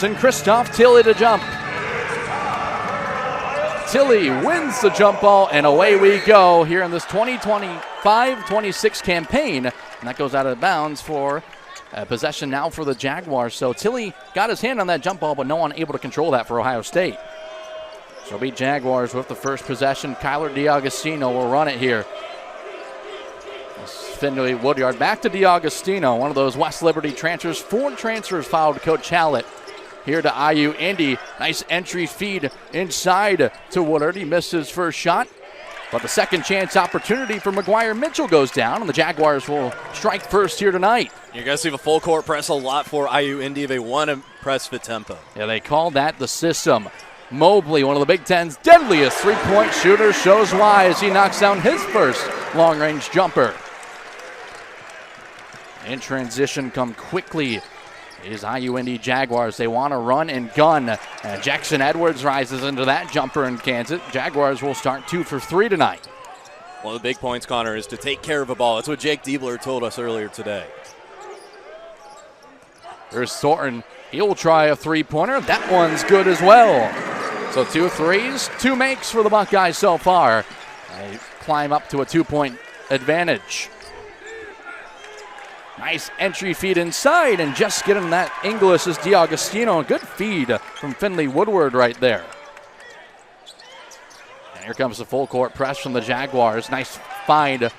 It's in Christoph Tilley to jump. Tilley wins the jump ball, and away we go here in this 2025-26 campaign. And that goes out of bounds for possession now for the Jaguars. So Tilley got his hand on that jump ball, but no one able to control that for Ohio State. So it'll be Jaguars with the first possession. Kyler DiAugustino will run it here. Finley Woodyard back to DiAugustino, one of those West Liberty transfers. 4 transfers followed Coach Hallett here to IU Indy. Nice entry feed inside to Woodard. He missed his first shot, but the second chance opportunity for McGuire Mitchell goes down, and the Jaguars will strike first here tonight. You're going to see the full court press a lot for IU Indy. They want to press the tempo. Yeah, they call that the system. Mobley, one of the Big Ten's deadliest three-point shooters, shows why as he knocks down his first long-range jumper. In transition come quickly is IU Indy Jaguars. They want to run and gun. Jackson Edwards rises into that jumper and cans it. Jaguars will start 2 for 3 tonight. One of the big points, Connor, is to take care of the ball. That's what Jake Diebler told us earlier today. There's Thornton. He'll try a three-pointer. That one's good as well. So 2 threes, 2 makes for the Buckeyes so far. They climb up to a 2-point advantage. Nice entry feed inside, and just getting that Inglis is DiAugustino. Good feed from Finley Woodward right there. And here comes the full court press from the Jaguars. Nice find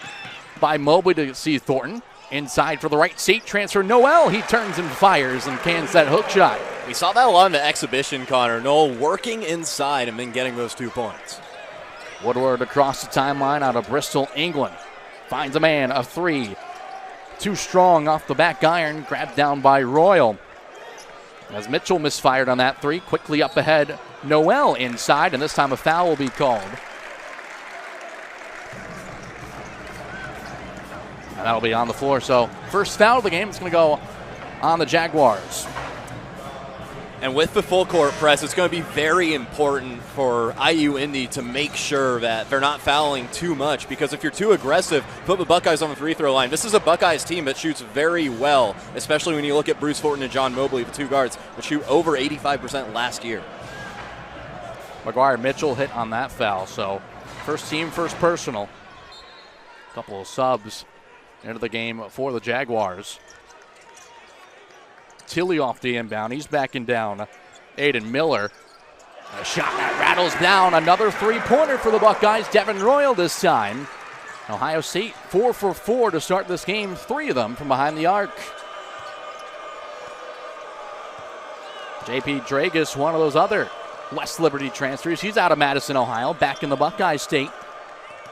by Mobley to see Thornton. Inside for the right seat transfer. Noel, he turns and fires and cans that hook shot. We saw that a lot in the exhibition, Connor. Noel working inside and then getting those 2 points. Woodward across the timeline out of Bristol, England. Finds a man, a 3. Too strong off the back iron, grabbed down by Royal. As Mitchell misfired on that 3, quickly up ahead, Noel inside, and this time a foul will be called. And that'll be on the floor, so first foul of the game is going to go on the Jaguars. And with the full court press, it's going to be very important for IU Indy to make sure that they're not fouling too much, because if you're too aggressive, put the Buckeyes on the free throw line. This is a Buckeyes team that shoots very well, especially when you look at Bruce Thornton and John Mobley, the 2 guards, that shoot over 85% last year. McGuire Mitchell hit on that foul, so first team, first personal. Couple of subs into the game for the Jaguars. Tilley off the inbound. He's backing down. Aiden Miller. A shot that rattles down. Another three-pointer for the Buckeyes. Devin Royal this time. Ohio State 4 for 4 to start this game. 3 of them from behind the arc. J.P. Dragus, one of those other West Liberty transfers. He's out of Madison, Ohio, back in the Buckeye State.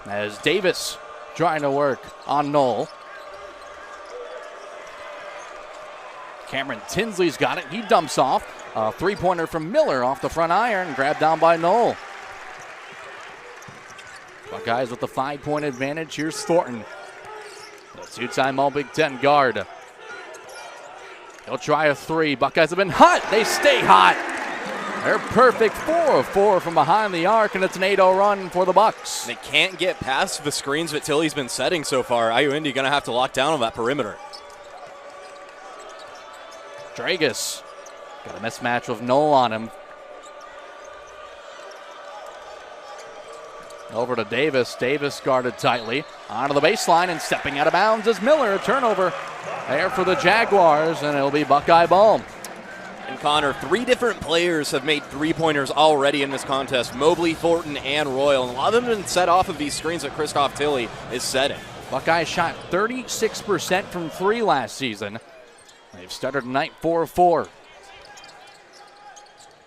As Davis trying to work on Knoll. Cameron Tinsley's got it. He dumps off. A three-pointer from Miller off the front iron, grabbed down by Knoll. Buckeyes with the 5-point advantage. Here's Thornton, the 2-time All-Big Ten guard. He'll try a 3. Buckeyes have been hot. They stay hot. They're perfect 4 of 4 from behind the arc, and it's an 8-0 run for the Bucks. They can't get past the screens that Tilley's been setting so far. IU Indy going to have to lock down on that perimeter. Dragus got a mismatch with Knoll on him. Over to Davis. Davis guarded tightly. Onto the baseline and stepping out of bounds is Miller. A turnover there for the Jaguars, and it'll be Buckeye ball. And Connor, 3 different players have made 3-pointers already in this contest. Mobley, Thornton, and Royal. And a lot of them have been set off of these screens that Christoph Tilley is setting. Buckeyes shot 36% from 3 last season. They've started tonight 4 of 4.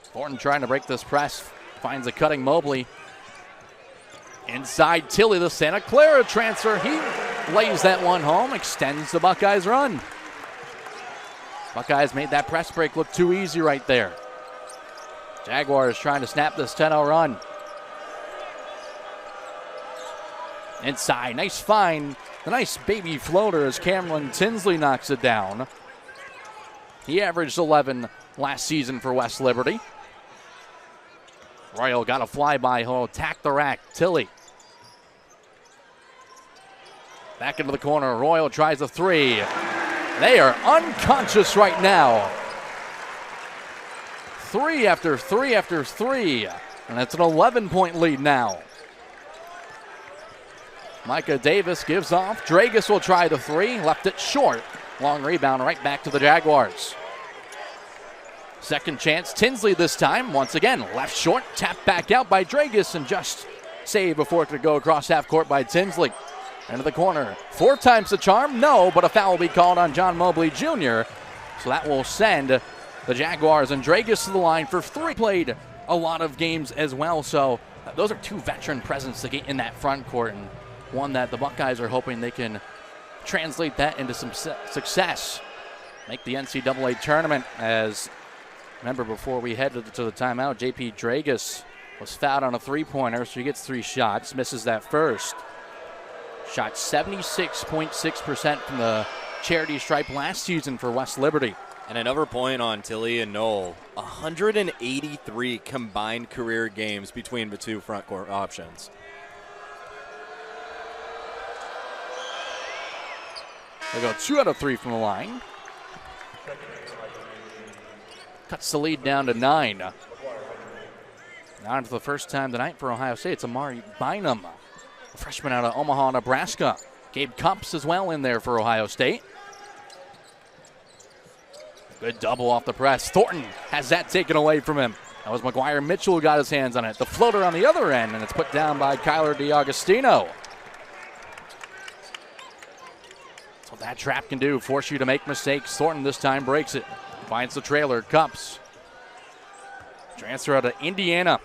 Thornton trying to break this press. Finds a cutting Mobley. Inside Tilley, the Santa Clara transfer. He lays that one home, extends the Buckeyes run. Buckeyes made that press break look too easy right there. Jaguars trying to snap this 10-0 run. Inside, nice find. The nice baby floater as Cameron Tinsley knocks it down. He averaged 11 last season for West Liberty. Royal got a flyby. He'll attack the rack. Tilley. Back into the corner. Royal tries a 3. They are unconscious right now. three after three after three. And it's an 11-point lead now. Micah Davis gives off. Dragus will try the three. Left it short. Long rebound right back to the Jaguars. Second chance. Tinsley this time. Once again, left short. Tapped back out by Dragus and just saved before it could go across half court by Tinsley. Into the corner. 4 times the charm. No, but a foul will be called on John Mobley Jr. So that will send the Jaguars and Dragus to the line for 3. Played a lot of games as well. So those are 2 veteran presence to get in that front court, and one that the Buckeyes are hoping they can translate that into some success. Make the NCAA tournament. As remember, before we headed to the timeout, JP Dragus was fouled on a 3-pointer, so he gets 3 shots, misses that first. Shot 76.6% from the charity stripe last season for West Liberty. And another point on Tilly and Knoll. 183 combined career games between the 2 front court options. They go 2 out of 3 from the line. Cuts the lead down to 9. Now for the first time tonight for Ohio State, it's Amari Bynum, a freshman out of Omaha, Nebraska. Gabe Cups as well in there for Ohio State. Good double off the press. Thornton has that taken away from him. That was McGuire Mitchell who got his hands on it. The floater on the other end, and it's put down by Kyler DiAgostino. That's what that trap can do, force you to make mistakes. Thornton this time breaks it. Finds the trailer, Cups. Transfer out of Indiana.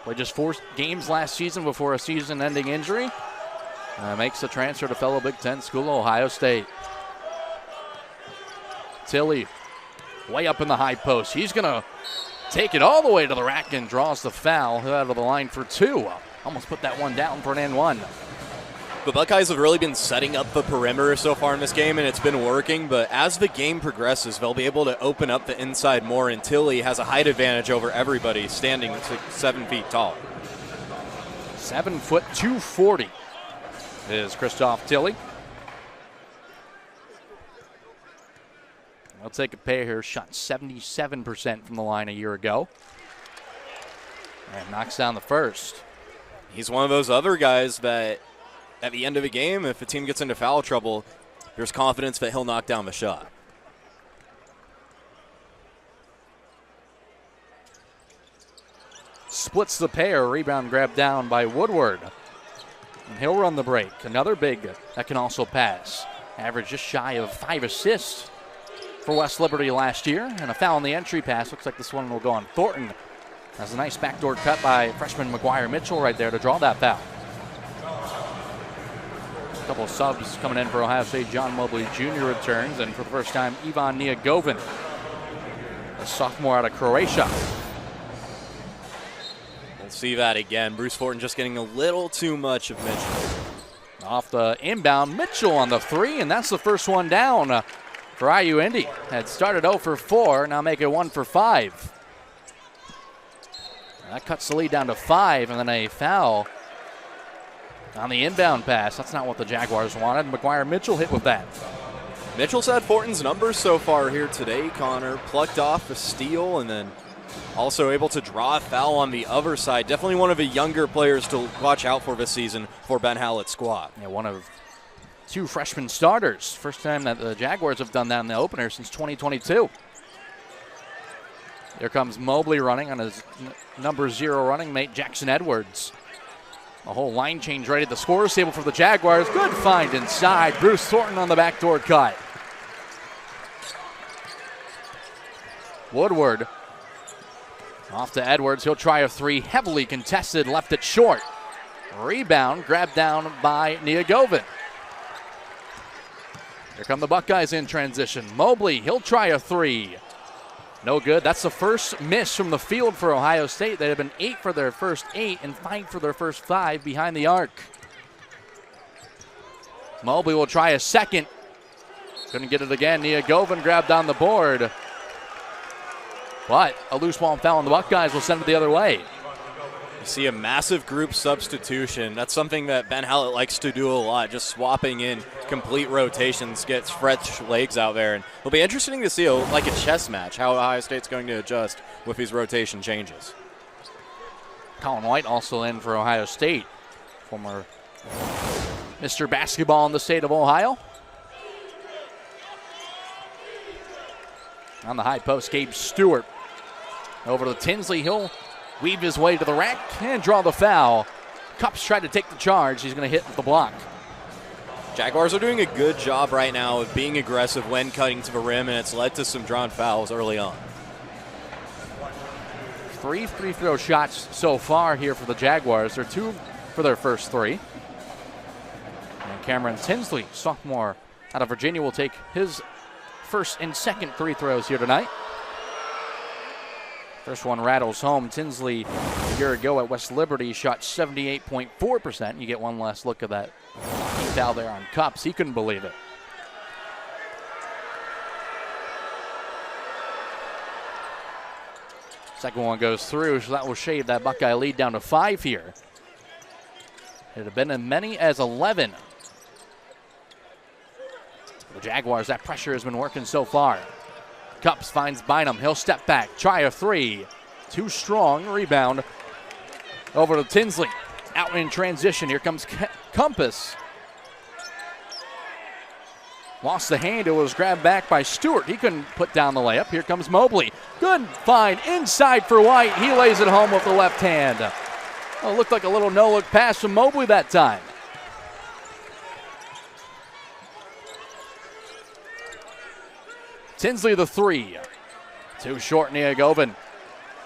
Played just 4 games last season before a season-ending injury. Makes the transfer to fellow Big Ten school, Ohio State. Tilly, way up in the high post. He's going to take it all the way to the rack and draws the foul out of the line for 2. Almost put that one down for an N1. The Buckeyes have really been setting up the perimeter so far in this game, and it's been working. But as the game progresses, they'll be able to open up the inside more, and Tilly has a height advantage over everybody, standing 7 feet tall. 7 foot 240 is Christoph Tilly. I'll take a pay here. Shot 77% from the line a year ago. And knocks down the first. He's one of those other guys that at the end of a game, if a team gets into foul trouble, there's confidence that he'll knock down the shot. Splits the pair. Rebound grabbed down by Woodward. And he'll run the break. Another big that can also pass. Average just shy of 5 assists for West Liberty last year. And a foul on the entry pass. Looks like this one will go on Thornton. That's a nice backdoor cut by freshman McGuire Mitchell right there to draw that foul. A couple of subs coming in for Ohio State. John Mobley Jr. returns, and for the first time, Ivan Nijagovic, a sophomore out of Croatia. We'll see that again. Bruce Thornton just getting a little too much of Mitchell. Off the inbound, Mitchell on the 3, and that's the first one down for IU Indy. Had started 0 for 4, now make it 1 for 5. That cuts the lead down to 5, and then a foul on the inbound pass. That's not what the Jaguars wanted. McGuire Mitchell hit with that. Mitchell's had Thornton's numbers so far here today, Connor. Plucked off a steal and then also able to draw a foul on the other side. Definitely one of the younger players to watch out for this season for Ben Hallett's squad. Yeah, one of 2 freshman starters. First time that the Jaguars have done that in the opener since 2022. Here comes Mobley running on his number 0 running mate, Jackson Edwards. A whole line change right at the scorer's table for the Jaguars. Good find inside. Bruce Thornton on the backdoor cut. Woodward off to Edwards. He'll try a 3. Heavily contested. Left it short. Rebound grabbed down by Nijagovic. Here come the Buckeyes in transition. Mobley, he'll try a 3. No good. That's the first miss from the field for Ohio State. They have been 8 for their first 8 and 5 for their first 5 behind the arc. Mobley will try a second. Couldn't get it again. Nijagovic grabbed on the board. But a loose ball foul on the Buckeyes will send it the other way. You see a massive group substitution. That's something that Ben Hallett likes to do a lot, just swapping in complete rotations, gets fresh legs out there. And it'll be interesting to see, like a chess match, how Ohio State's going to adjust with these rotation changes. Colin White also in for Ohio State, former Mr. Basketball in the state of Ohio. On the high post, Gabe Stewart over to Tinsley. He'll weave his way to the rack and draw the foul. Cups tried to take the charge. He's going to hit the block. Jaguars are doing a good job right now of being aggressive when cutting to the rim, and it's led to some drawn fouls early on. 3 free throw shots so far here for the Jaguars. They're 2 for their first 3. And Cameron Tinsley, sophomore out of Virginia, will take his first and second free throws here tonight. First one rattles home. Tinsley a year ago at West Liberty shot 78.4%. You get one last look at that foul there on Cups. He couldn't believe it. Second one goes through, so that will shave that Buckeye lead down to 5 here. It had been as many as 11. The Jaguars, that pressure has been working so far. Cups finds Bynum. He'll step back, try a 3. Too strong, rebound. Over to Tinsley. Out in transition. Here comes Compass. Lost the handle. It was grabbed back by Stewart. He couldn't put down the layup. Here comes Mobley. Good find inside for White. He lays it home with the left hand. Oh, it looked like a little no-look pass from Mobley that time. Tinsley the 3. Too short, Niagovin.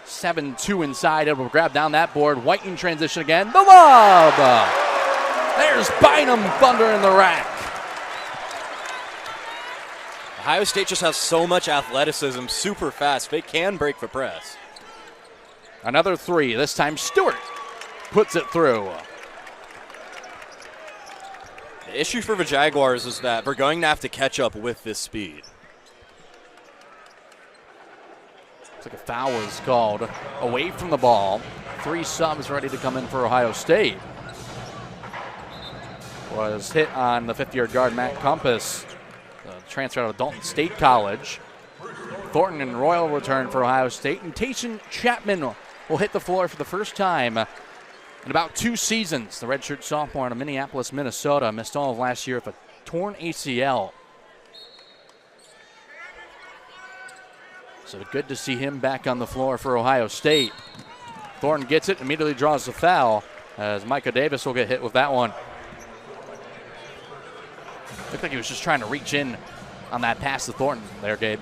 7-2 inside. Able to grab down that board. White in transition again. The lob! There's Bynum thunder in the rack. Ohio State just has so much athleticism, super fast. They can break the press. Another 3. This time Stewart puts it through. The issue for the Jaguars is that they're going to have to catch up with this speed. Looks like a foul was called away from the ball. 3 subs ready to come in for Ohio State. Was hit on the 50-yard guard, Matt Compass. Transfer out of Dalton State College. Thornton and Royal return for Ohio State. And Tayson Chapman will hit the floor for the first time in about 2 seasons. The redshirt sophomore out of Minneapolis, Minnesota, missed all of last year with a torn ACL. So good to see him back on the floor for Ohio State. Thornton gets it, immediately draws the foul, as Micah Davis will get hit with that one. Looked like he was just trying to reach in on that pass to Thornton there, Gabe.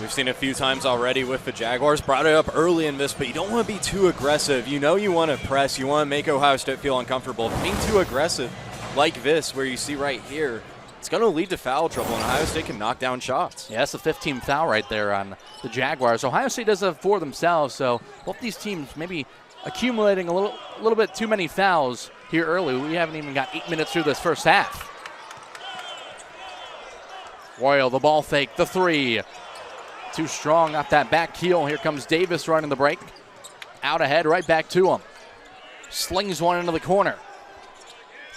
We've seen it a few times already with the Jaguars. Brought it up early in this, but you don't want to be too aggressive. You know you want to press. You want to make Ohio State feel uncomfortable. Being too aggressive like this, where you see right here, it's going to lead to foul trouble, and Ohio State can knock down shots. Yeah, that's a 15th foul right there on the Jaguars. Ohio State does have 4 themselves, so both these teams maybe accumulating a little bit too many fouls here early. We haven't even got 8 minutes through this first half. Royal, the ball fake, the 3. Too strong off that back heel. Here comes Davis running the break. Out ahead, right back to him. Slings one into the corner.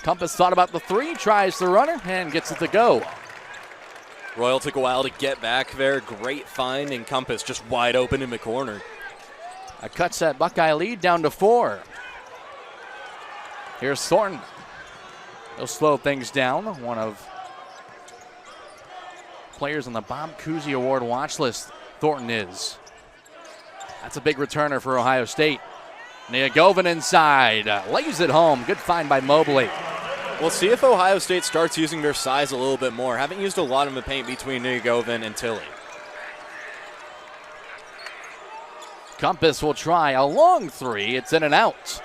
Compass thought about the 3, tries the runner, and gets it to go. Royal took a while to get back there. Great find, and Compass just wide open in the corner. That cuts that Buckeye lead down to 4. Here's Thornton. He'll slow things down. One of players on the Bob Cousy Award watch list, Thornton is. That's a big returner for Ohio State. Niagovin inside, lays it home. Good find by Mobley. We'll see if Ohio State starts using their size a little bit more. Haven't used a lot in the paint between Niagovin and Tilly. Compass will try a long 3. It's in and out.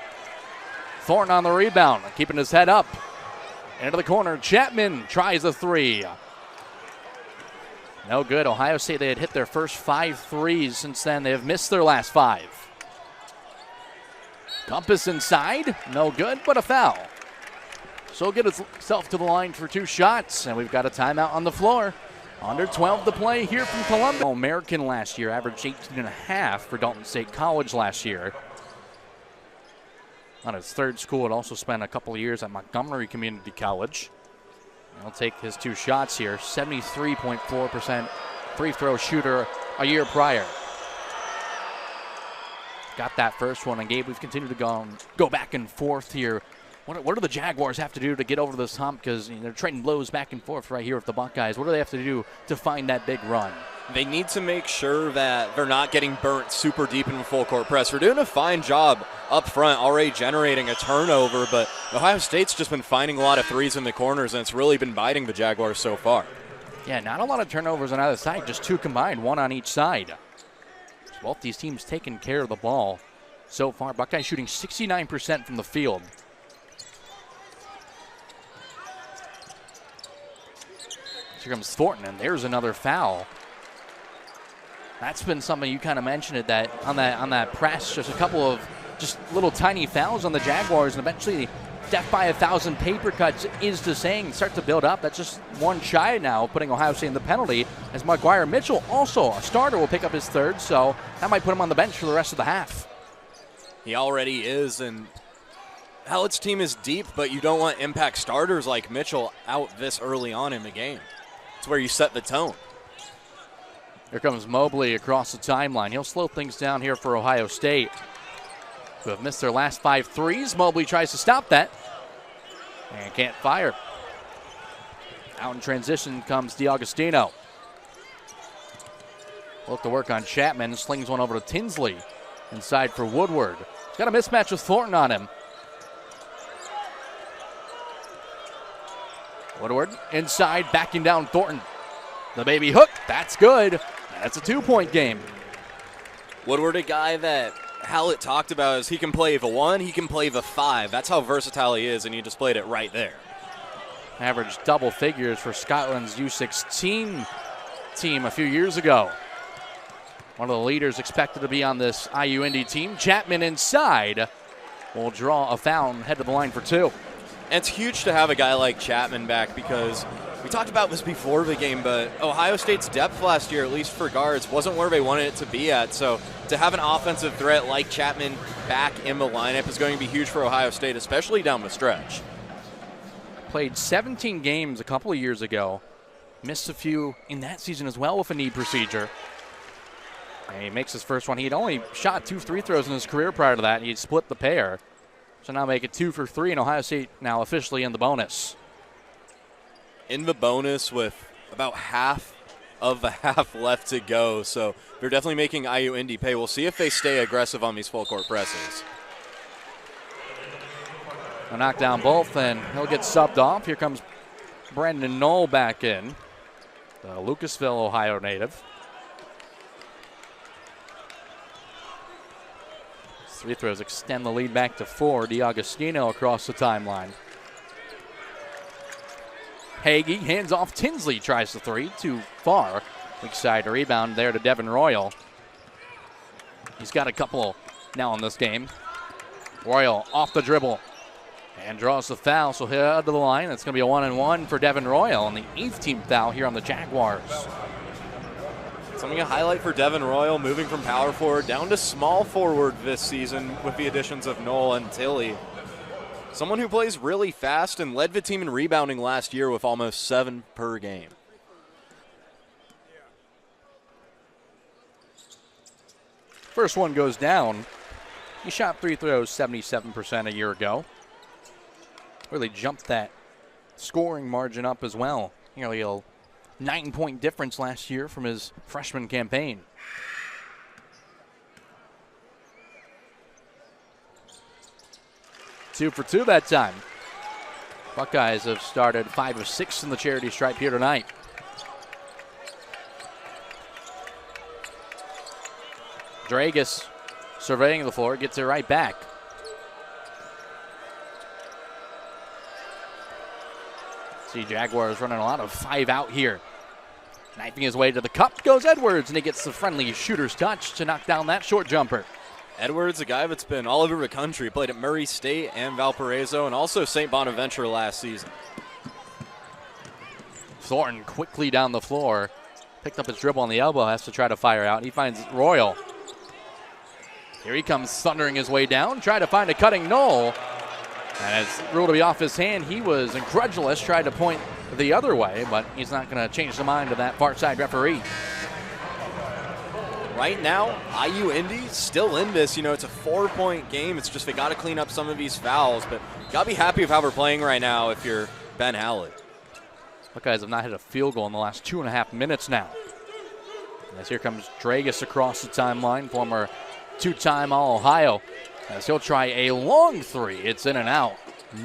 Thornton on the rebound, keeping his head up. Into the corner, Chapman tries a 3. No good. Ohio State, they had hit their first 5 threes. Since then, they have missed their last 5. Compass inside. No good, but a foul. So get itself to the line for 2 shots, and we've got a timeout on the floor. Under 12 to play here from Columbus. American last year, averaged 18.5 for Dalton State College last year. on his third school. Had also spent a couple of years at Montgomery Community College. He'll take his 2 shots here. 73.4% free throw shooter a year prior. Got that first one, and Gabe, we've continued to go back and forth here. What do the Jaguars have to do to get over this hump? Because they're trading blows back and forth right here with the Buckeyes. What do they have to do to find that big run? They need to make sure that they're not getting burnt super deep in the full court press. We're doing a fine job up front, already generating a turnover, but Ohio State's just been finding a lot of threes in the corners, and it's really been biting the Jaguars so far. Yeah, not a lot of turnovers on either side, just 2 combined, 1 on each side. Both these teams taking care of the ball so far. Buckeyes shooting 69% from the field. Here comes Thornton, and there's another foul. That's been something you kind of mentioned it, that on that press, just a couple of just little tiny fouls on the Jaguars, and eventually death by 1,000 paper cuts is the saying. Start to build up. That's just 1 shy now, putting Ohio State in the penalty, as McGuire Mitchell, also a starter, will pick up his 3rd, so that might put him on the bench for the rest of the half. He already is, and Hallett's team is deep, but you don't want impact starters like Mitchell out this early on in the game. It's where you set the tone. Here comes Mobley across the timeline. He'll slow things down here for Ohio State, who have missed their last 5 threes. Mobley tries to stop that and can't fire. Out in transition comes DiAugustino. Look to work on Chapman. Slings one over to Tinsley. Inside for Woodward. He's got a mismatch with Thornton on him. Woodward inside, backing down Thornton. The baby hook. That's good. That's a 2-point game. Woodward, a guy that Hallett talked about, is he can play the 1, he can play the 5. That's how versatile he is, and he displayed it right there. Averaged double figures for Scotland's U16 team a few years ago. One of the leaders expected to be on this IU Indy team. Chapman inside will draw a foul and head to the line for 2. And it's huge to have a guy like Chapman back, because we talked about this before the game, but Ohio State's depth last year, at least for guards, wasn't where they wanted it to be at. So to have an offensive threat like Chapman back in the lineup is going to be huge for Ohio State, especially down the stretch. Played 17 games a couple of years ago. Missed a few in that season as well with a knee procedure. And he makes his first one. He'd only shot 2 free throws in his career prior to that, and he'd split the pair. So now make it 2 for 3, and Ohio State now officially in the bonus. In the bonus with about half of the half left to go. So they're definitely making IU Indy pay. We'll see if they stay aggressive on these full court presses. They'll knock down both, and he'll get subbed off. Here comes Brandon Knoll back in, the Lucasville, Ohio native. 3 throws extend the lead back to 4. DiAugustino across the timeline. Hagee hands off. Tinsley tries the 3, too far. Weak side rebound there to Devin Royal. He's got a couple now in this game. Royal off the dribble and draws the foul, so head to the line. It's going to be a 1-and-1 for Devin Royal, and the 8th team foul here on the Jaguars. Something to highlight for Devin Royal, moving from power forward down to small forward this season with the additions of Knoll and Tilly. Someone who plays really fast and led the team in rebounding last year with almost 7 per game. First one goes down. He shot 3 throws 77% a year ago. Really jumped that scoring margin up as well. Nearly a 9-point difference last year from his freshman campaign. Two for 2 that time. Buckeyes have started 5 of 6 in the charity stripe here tonight. Dragus surveying the floor, gets it right back. See Jaguars running a lot of 5 out here. Knifing his way to the cup goes Edwards, and he gets the friendly shooter's touch to knock down that short jumper. Edwards, a guy that's been all over the country, played at Murray State and Valparaiso and also St. Bonaventure last season. Thornton quickly down the floor. Picked up his dribble on the elbow, has to try to fire out. He finds Royal. Here he comes thundering his way down, trying to find a cutting Knoll. And it's ruled to be off his hand. He was incredulous, tried to point the other way, but he's not going to change the mind of that far side referee. Right now, IU Indy still in this. You know, it's a 4-point game. It's just they got to clean up some of these fouls, but you got to be happy with how we're playing right now if you're Ben Hallett. Buckeyes have not hit a field goal in the last 2.5 minutes now. As here comes Dragus across the timeline, former two-time All-Ohio. As he'll try a long three. It's in and out.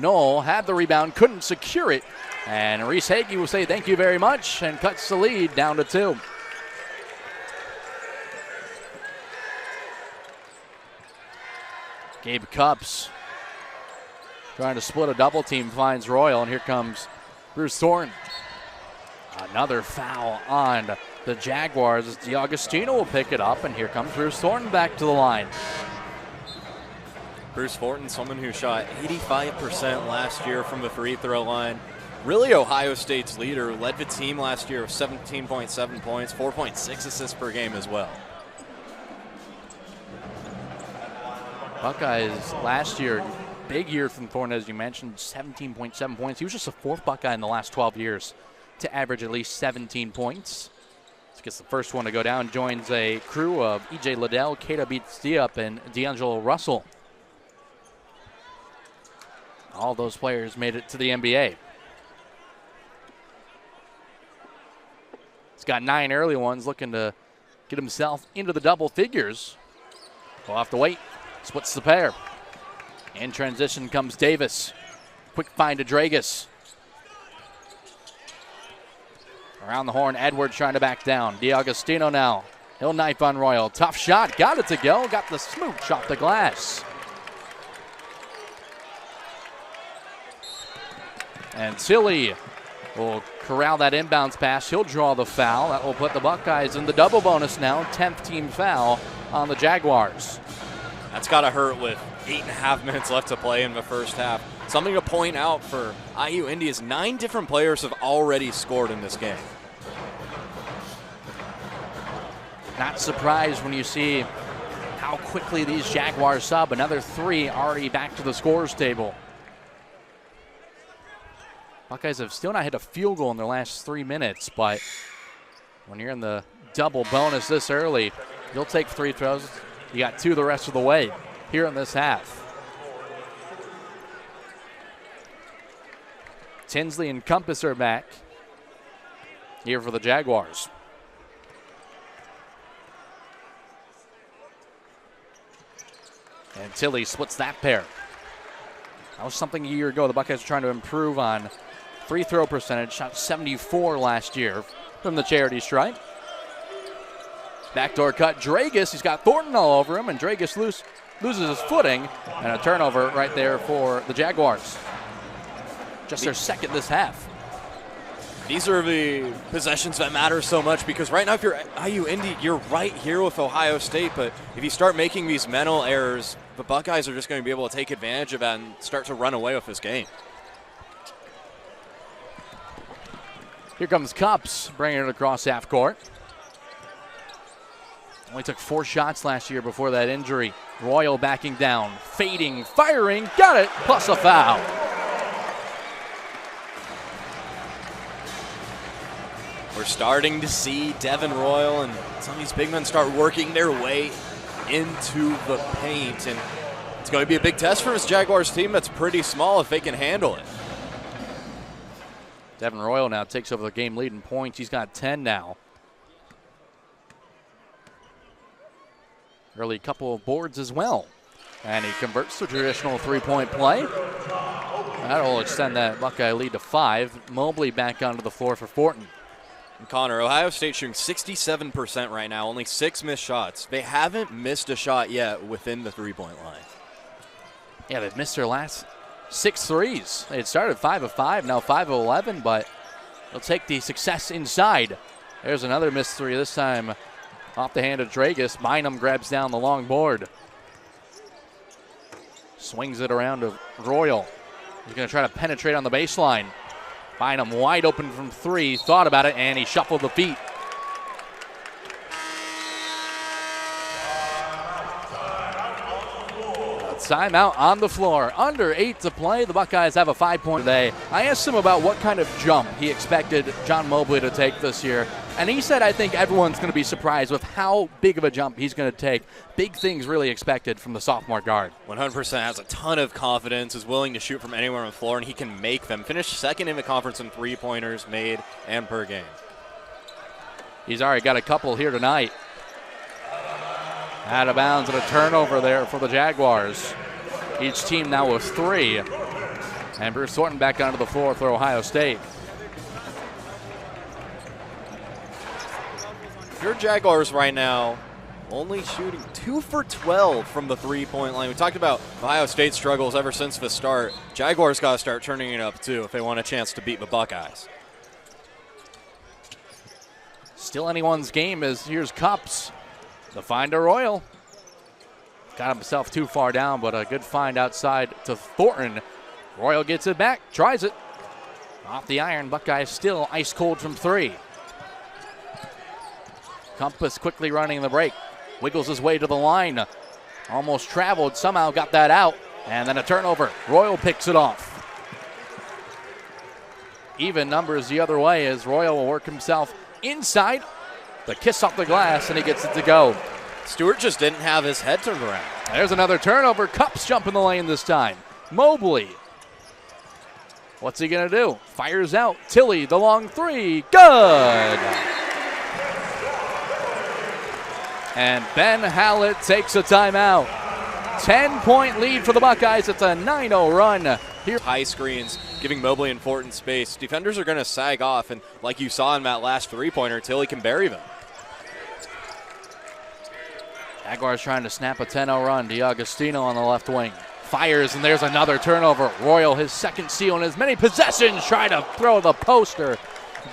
Knoll had the rebound, couldn't secure it. And Reese Hagee will say thank you very much and cuts the lead down to 2. Gabe Cups trying to split a double team, finds Royal, and here comes Bruce Thornton. Another foul on the Jaguars as DiAugustino will pick it up, and here comes Bruce Thornton back to the line. Bruce Thornton, someone who shot 85% last year from the free throw line. Really Ohio State's leader, led the team last year with 17.7 points, 4.6 assists per game as well. Buckeyes last year, big year from Thornton, as you mentioned, 17.7 points. He was just the 4th Buckeye in the last 12 years to average at least 17 points. This gets the first one to go down, joins a crew of E.J. Liddell, Keita Beats-Diop, and D'Angelo Russell. All those players made it to the NBA. He's got 9 early ones, looking to get himself into the double figures. We'll have to wait. Splits the pair. In transition comes Davis. Quick find to Dragus. Around the horn, Edwards trying to back down. DiAugustino now. He'll knife on Royal. Tough shot. Got it to go. Got the smooch off the glass. And Tilly will corral that inbounds pass. He'll draw the foul. That will put the Buckeyes in the double bonus now. 10th team foul on the Jaguars. That's got to hurt with 8.5 minutes left to play in the first half. Something to point out for IU Indy is 9 different players have already scored in this game. Not surprised when you see how quickly these Jaguars sub. Another 3 already back to the scores table. Buckeyes have still not hit a field goal in their last 3 minutes, but when you're in the double bonus this early, you'll take free throws. You got 2 the rest of the way here in this half. Tinsley and Compass are back here for the Jaguars. And Tilly splits that pair. That was something a year ago the Buckeyes were trying to improve on. Free throw percentage, shot 74 last year from the charity stripe. Backdoor cut, Dragus. He's got Thornton all over him, and Dragus loses his footing, and a turnover right there for the Jaguars. Just their second this half. These are the possessions that matter so much because right now if you're IU Indy, you're right here with Ohio State, but if you start making these mental errors, the Buckeyes are just going to be able to take advantage of that and start to run away with this game. Here comes Cups, bringing it across half court. Only took 4 shots last year before that injury. Royal backing down, fading, firing, got it, plus a foul. We're starting to see Devin Royal and some of these big men start working their way into the paint, and it's going to be a big test for this Jaguars team that's pretty small if they can handle it. Devin Royal now takes over the game lead in points. He's got 10 now. Early couple of boards as well. And he converts to traditional three-point play. That'll extend that Buckeye lead to 5. Mobley back onto the floor for Thornton. And Connor, Ohio State shooting 67% right now, only 6 missed shots. They haven't missed a shot yet within the three-point line. Yeah, they've missed their last 6 threes. They had started 5 of 5, now 5 of 11, but they'll take the success inside. There's another missed 3, this time off the hand of Dragus. Bynum grabs down the long board. Swings it around to Royal. He's going to try to penetrate on the baseline. Bynum wide open from 3, thought about it, and he shuffled the feet. Timeout on the floor. Under 8 to play. The Buckeyes have a 5-point today. I asked him about what kind of jump he expected John Mobley to take this year. And he said, I think everyone's going to be surprised with how big of a jump he's going to take. Big things really expected from the sophomore guard. 100% has a ton of confidence, is willing to shoot from anywhere on the floor, and he can make them. Finished second in the conference in three-pointers made and per game. He's already got a couple here tonight. Out of bounds and a turnover there for the Jaguars. Each team now with 3. And Bruce Thornton back onto the floor for Ohio State. Your Jaguars right now only shooting 2 for 12 from the three-point line. We talked about Ohio State's struggles ever since the start. Jaguars got to start turning it up too if they want a chance to beat the Buckeyes. Still anyone's game as here's Cups to find a Royal. Got himself too far down, but a good find outside to Thornton. Royal gets it back, tries it. Off the iron, Buckeyes still ice cold from 3. Compass quickly running the break. Wiggles his way to the line. Almost traveled, somehow got that out. And then a turnover. Royal picks it off. Even numbers the other way as Royal will work himself inside. The kiss off the glass, and he gets it to go. Stewart just didn't have his head turned around. There's another turnover. Cups jump in the lane this time. Mobley. What's he going to do? Fires out. Tilly, the long 3. Good. And Ben Hallett takes a timeout. 10-point lead for the Buckeyes. It's a 9-0 run. Here. High screens, giving Mobley and Thornton space. Defenders are going to sag off, and like you saw in that last three-pointer, Tilly can bury them. Jaguars trying to snap a 10-0 run. DiAgostino on the left wing. Fires, and there's another turnover. Royal, his second steal in as many possessions, trying to throw the poster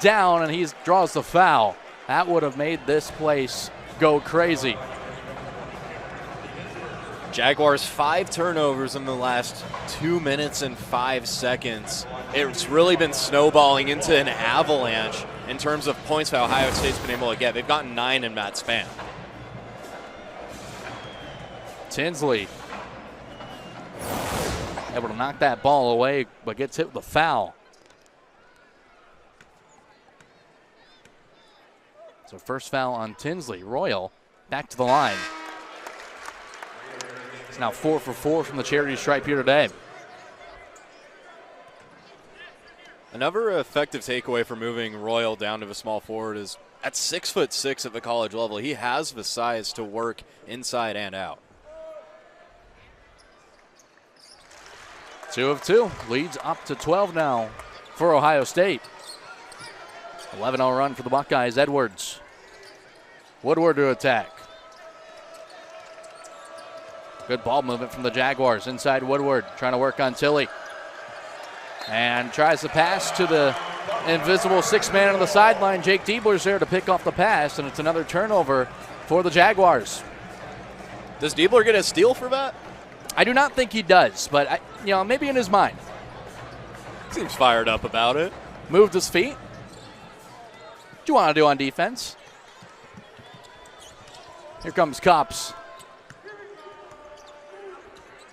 down, and he draws the foul. That would have made this place go crazy. Jaguars 5 turnovers in the last 2 minutes and 5 seconds. It's really been snowballing into an avalanche in terms of points that Ohio State's been able to get. They've gotten 9 in that span. Tinsley able to knock that ball away, but gets hit with a foul. So first foul on Tinsley. Royal back to the line. He's now 4 for 4 from the charity stripe here today. Another effective takeaway for moving Royal down to the small forward is at 6'6" at the college level, he has the size to work inside and out. 2 of 2. Leads up to 12 now for Ohio State. 11-0 run for the Buckeyes. Edwards. Woodward to attack. Good ball movement from the Jaguars. Inside Woodward, trying to work on Tilly. And tries to pass to the invisible 6-man on the sideline. Jake Diebler's there to pick off the pass, and it's another turnover for the Jaguars. Does Diebler get a steal for that? I do not think he does, but maybe in his mind. Seems fired up about it. Moved his feet. What do you want to do on defense? Here comes Cops.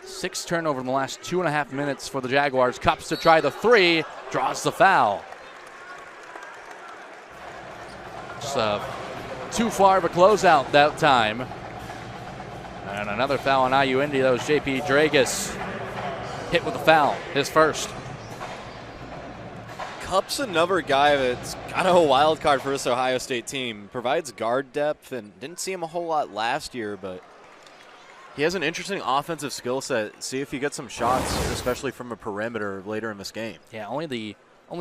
6 turnover in the last 2.5 minutes for the Jaguars. Cups to try the 3, draws the foul. Just too far of a closeout that time. And another foul on IU Indy. That was J.P. Dragus. Hit with a foul, his first. Cups another guy that's kind of a wild card for this Ohio State team. Provides guard depth, and didn't see him a whole lot last year, but he has an interesting offensive skill set. See if he gets some shots, especially from a perimeter later in this game. Yeah, only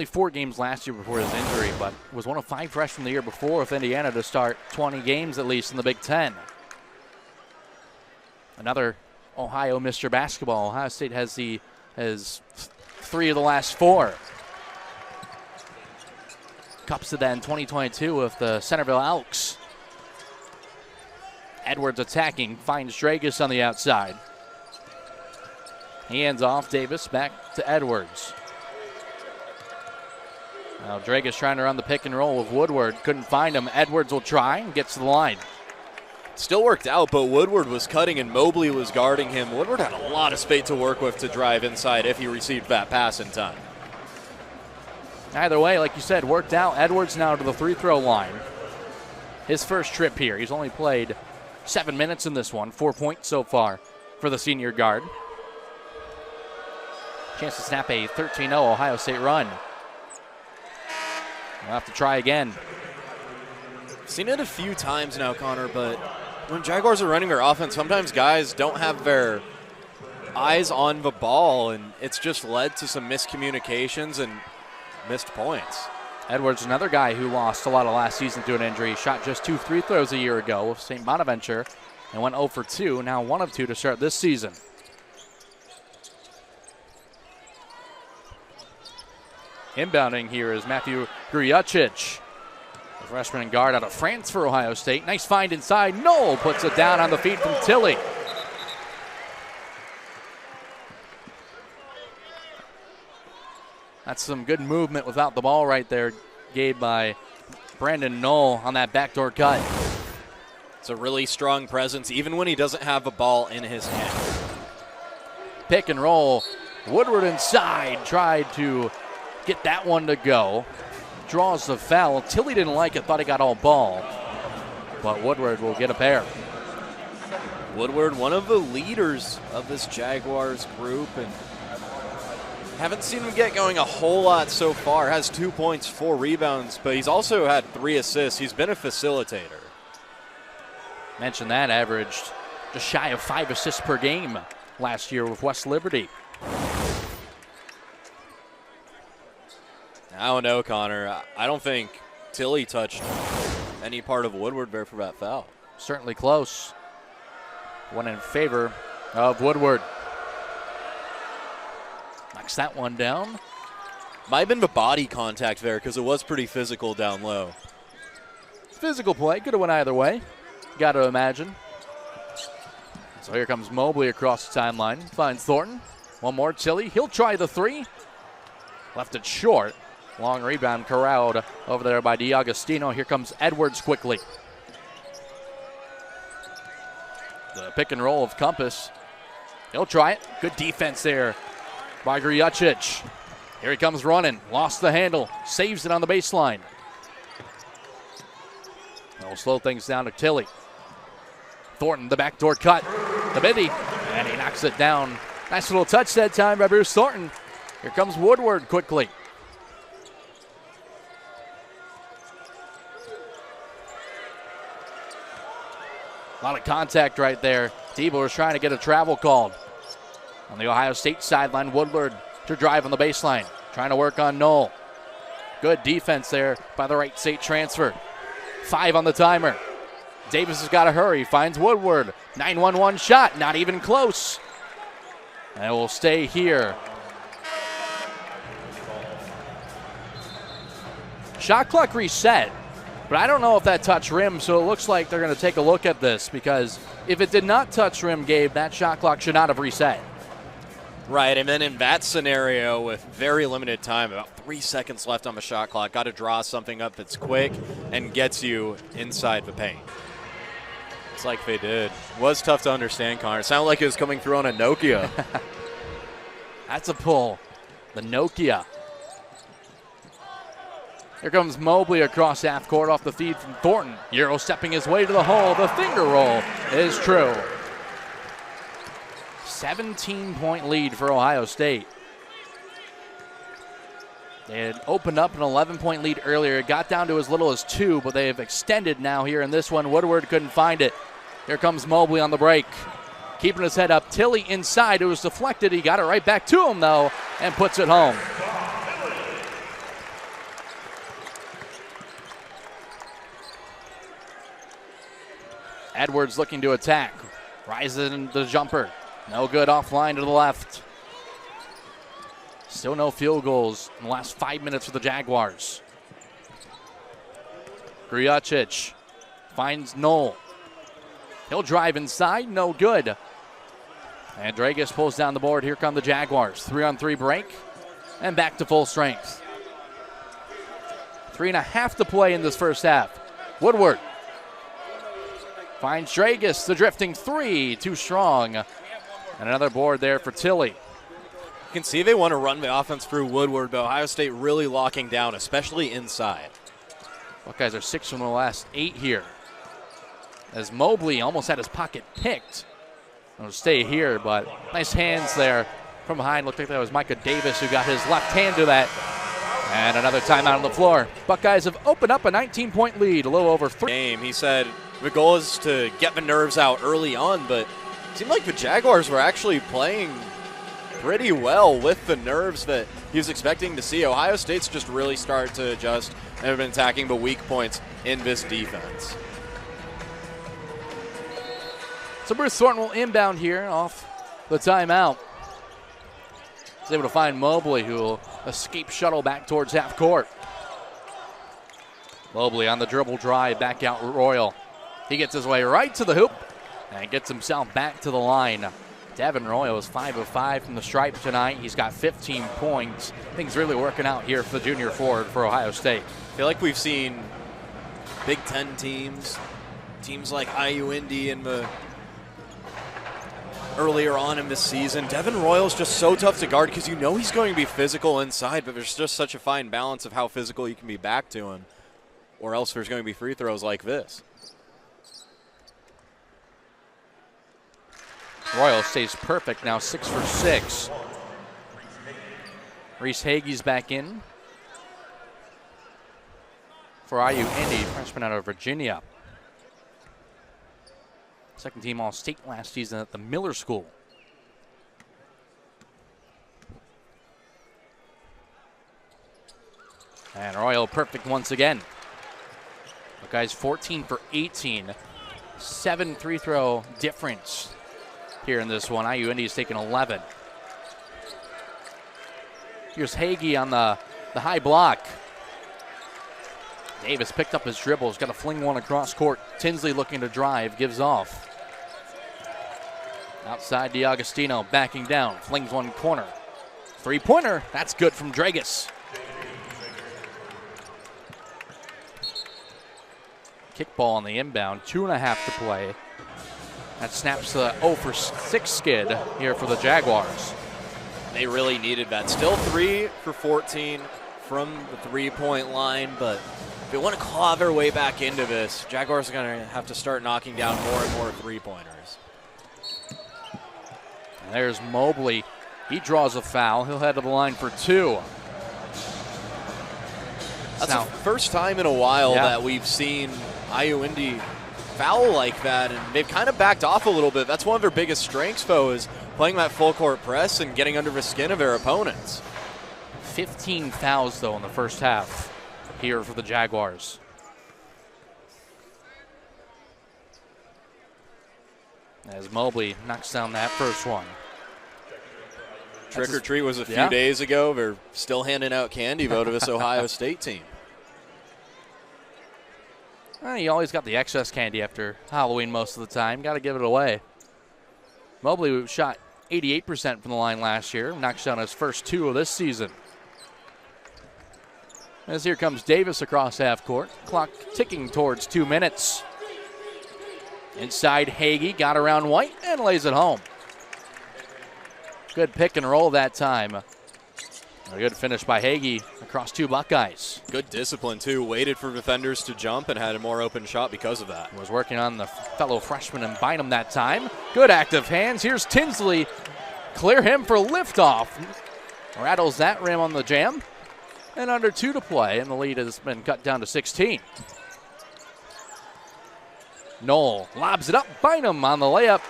4 games last year before his injury, but was one of 5 freshmen the year before with Indiana to start 20 games at least in the Big Ten. Another Ohio Mr. Basketball. Ohio State has 3 of the last 4. Cups to that in 2022 with the Centerville Elks. Edwards attacking, finds Dragus on the outside. Hands off, Davis back to Edwards. Now Dragus trying to run the pick and roll with Woodward. Couldn't find him. Edwards will try and gets to the line. Still worked out, but Woodward was cutting and Mobley was guarding him. Woodward had a lot of space to work with to drive inside if he received that pass in time. Either way, like you said, worked out. Edwards now to the free throw line. His first trip here. He's only played 7 minutes in this one. 4 points so far for the senior guard. Chance to snap a 13-0 Ohio State run. We'll have to try again. Seen it a few times now, Connor, but when Jaguars are running their offense, sometimes guys don't have their eyes on the ball, and it's just led to some miscommunications and missed points. Edwards, another guy who lost a lot of last season to an injury, shot just 2 free throws a year ago with St. Bonaventure and went 0 for 2, now 1 of 2 to start this season. Inbounding here is Matthew Grujacic, the freshman guard out of France for Ohio State. Nice find inside. Knoll puts it down on the feet from Tilley. That's some good movement without the ball right there, Gabe, by Brandon Knoll on that backdoor cut. It's a really strong presence, even when he doesn't have a ball in his hand. Pick and roll. Woodward inside, tried to get that one to go. Draws the foul. Tilley didn't like it, thought he got all ball. But Woodward will get a pair. Woodward, one of the leaders of this Jaguars group, and haven't seen him get going a whole lot so far. Has 2 points, 4 rebounds, but he's also had 3 assists. He's been a facilitator. Mentioned that, averaged just shy of 5 assists per game last year with West Liberty. I don't know, Connor. I don't think Tilley touched any part of Woodward there for that foul. Certainly close. One in favor of Woodward. Knocks that one down. Might have been the body contact there because it was pretty physical down low. Physical play. Could have went either way. Got to imagine. So here comes Mobley across the timeline. Finds Thornton. One more. Tilley. He'll try the 3. Left it short. Long rebound corralled over there by DiAgostino. Here comes Edwards quickly. The pick and roll of Compass. He'll try it. Good defense there by Grujacic. Here he comes running. Lost the handle. Saves it on the baseline. We'll slow things down to Tilley. Thornton, the backdoor cut. The midi. And he knocks it down. Nice little touch that time by Bruce Thornton. Here comes Woodward quickly. A lot of contact right there. Diebler is trying to get a travel called. On the Ohio State sideline, Woodward to drive on the baseline. Trying to work on Knoll. Good defense there by the Wright State transfer. 5 on the timer. Davis has got to hurry. Finds Woodward. 9-1-1 shot. Not even close. And it will stay here. Shot clock reset. But I don't know if that touched rim, so it looks like they're going to take a look at this because if it did not touch rim, Gabe, that shot clock should not have reset. Right, and then in that scenario with very limited time, about 3 seconds left on the shot clock, got to draw something up that's quick and gets you inside the paint. It's like they did. Was tough to understand, Connor. It sounded like it was coming through on a Nokia. That's a pull. The Nokia. Here comes Mobley across half court off the feed from Thornton. Euro stepping his way to the hole. The finger roll is true. 17-point lead for Ohio State. They had opened up an 11-point lead earlier. It got down to as little as 2, but they have extended now here in this one. Woodward couldn't find it. Here comes Mobley on the break. Keeping his head up. Tilley inside. It was deflected. He got it right back to him, though, and puts it home. Edwards looking to attack. Rises in the jumper. No good, offline to the left. Still no field goals in the last 5 minutes for the Jaguars. Grujacic finds Knoll. He'll drive inside, no good. And Dragus pulls down the board. Here come the Jaguars. 3-on-3 break and back to full strength. 3.5 to play in this first half. Woodward Finds Dragus, the drifting three, too strong. And another board there for Tilly. You can see they want to run the offense through Woodward, but Ohio State really locking down, especially inside. Buckeyes are 6 from the last 8 here. As Mobley almost had his pocket picked. He'll stay here, but nice hands there from behind. Looked like that was Micah Davis who got his left hand to that. And another timeout on the floor. Buckeyes have opened up a 19-point lead, a little over 3. He said the goal is to get the nerves out early on, but it seemed like the Jaguars were actually playing pretty well with the nerves that he was expecting to see. Ohio State's just really started to adjust and have been attacking the weak points in this defense. So Bruce Thornton will inbound here off the timeout. He's able to find Mobley, who will escape shuttle back towards half court. Mobley on the dribble drive, back out Royal. He gets his way right to the hoop and gets himself back to the line. Devin Royal is 5 of 5 from the stripe tonight. He's got 15 points. Things really working out here for the junior forward for Ohio State. I feel like we've seen Big Ten teams like IU Indy in the earlier on in this season. Devin Royal's just so tough to guard because you know he's going to be physical inside, but there's just such a fine balance of how physical you can be back to him, or else there's going to be free throws like this. Royal stays perfect now, 6 for 6. Reese Hagee's back in for IU Indy, freshman out of Virginia. Second team All-State last season at the Miller School. And Royal perfect once again. Buckeyes 14 for 18. 7 free throw difference here in this one. IU Indy is taking 11. Here's Hagee on the high block. Davis picked up his dribbles, got to fling one across court. Tinsley looking to drive, gives off. Outside DiAgostino, backing down, flings one corner. Three-pointer, that's good from Dragus. Kickball on the inbound, 2.5 to play. That snaps the 0 for 6 skid here for the Jaguars. They really needed that. Still 3 for 14 from the three-point line, but if they want to claw their way back into this, Jaguars are going to have to start knocking down more and more three-pointers. And there's Mobley. He draws a foul. He'll head to the line for 2. That's the first time in a while that we've seen IU Indy foul like that, and they've kind of backed off a little bit. That's one of their biggest strengths, though, is playing that full-court press and getting under the skin of their opponents. 15 fouls, though, in the first half here for the Jaguars. As Mobley knocks down that first one. Trick or treat was a few days ago. They're still handing out candy, though, to this Ohio State team. Well, you always got the excess candy after Halloween most of the time. Got to give it away. Mobley shot 88% from the line last year. Knocks down his first 2 of this season. As here comes Davis across half court. Clock ticking towards 2 minutes. Inside Hagee, got around White and lays it home. Good pick and roll that time. A good finish by Hagee across 2 Buckeyes. Good discipline, too. Waited for defenders to jump and had a more open shot because of that. Was working on the fellow freshman and Bynum that time. Good active hands. Here's Tinsley. Clear him for liftoff. Rattles that rim on the jam. And under 2 to play, and the lead has been cut down to 16. Knoll lobs it up. Bynum on the layup.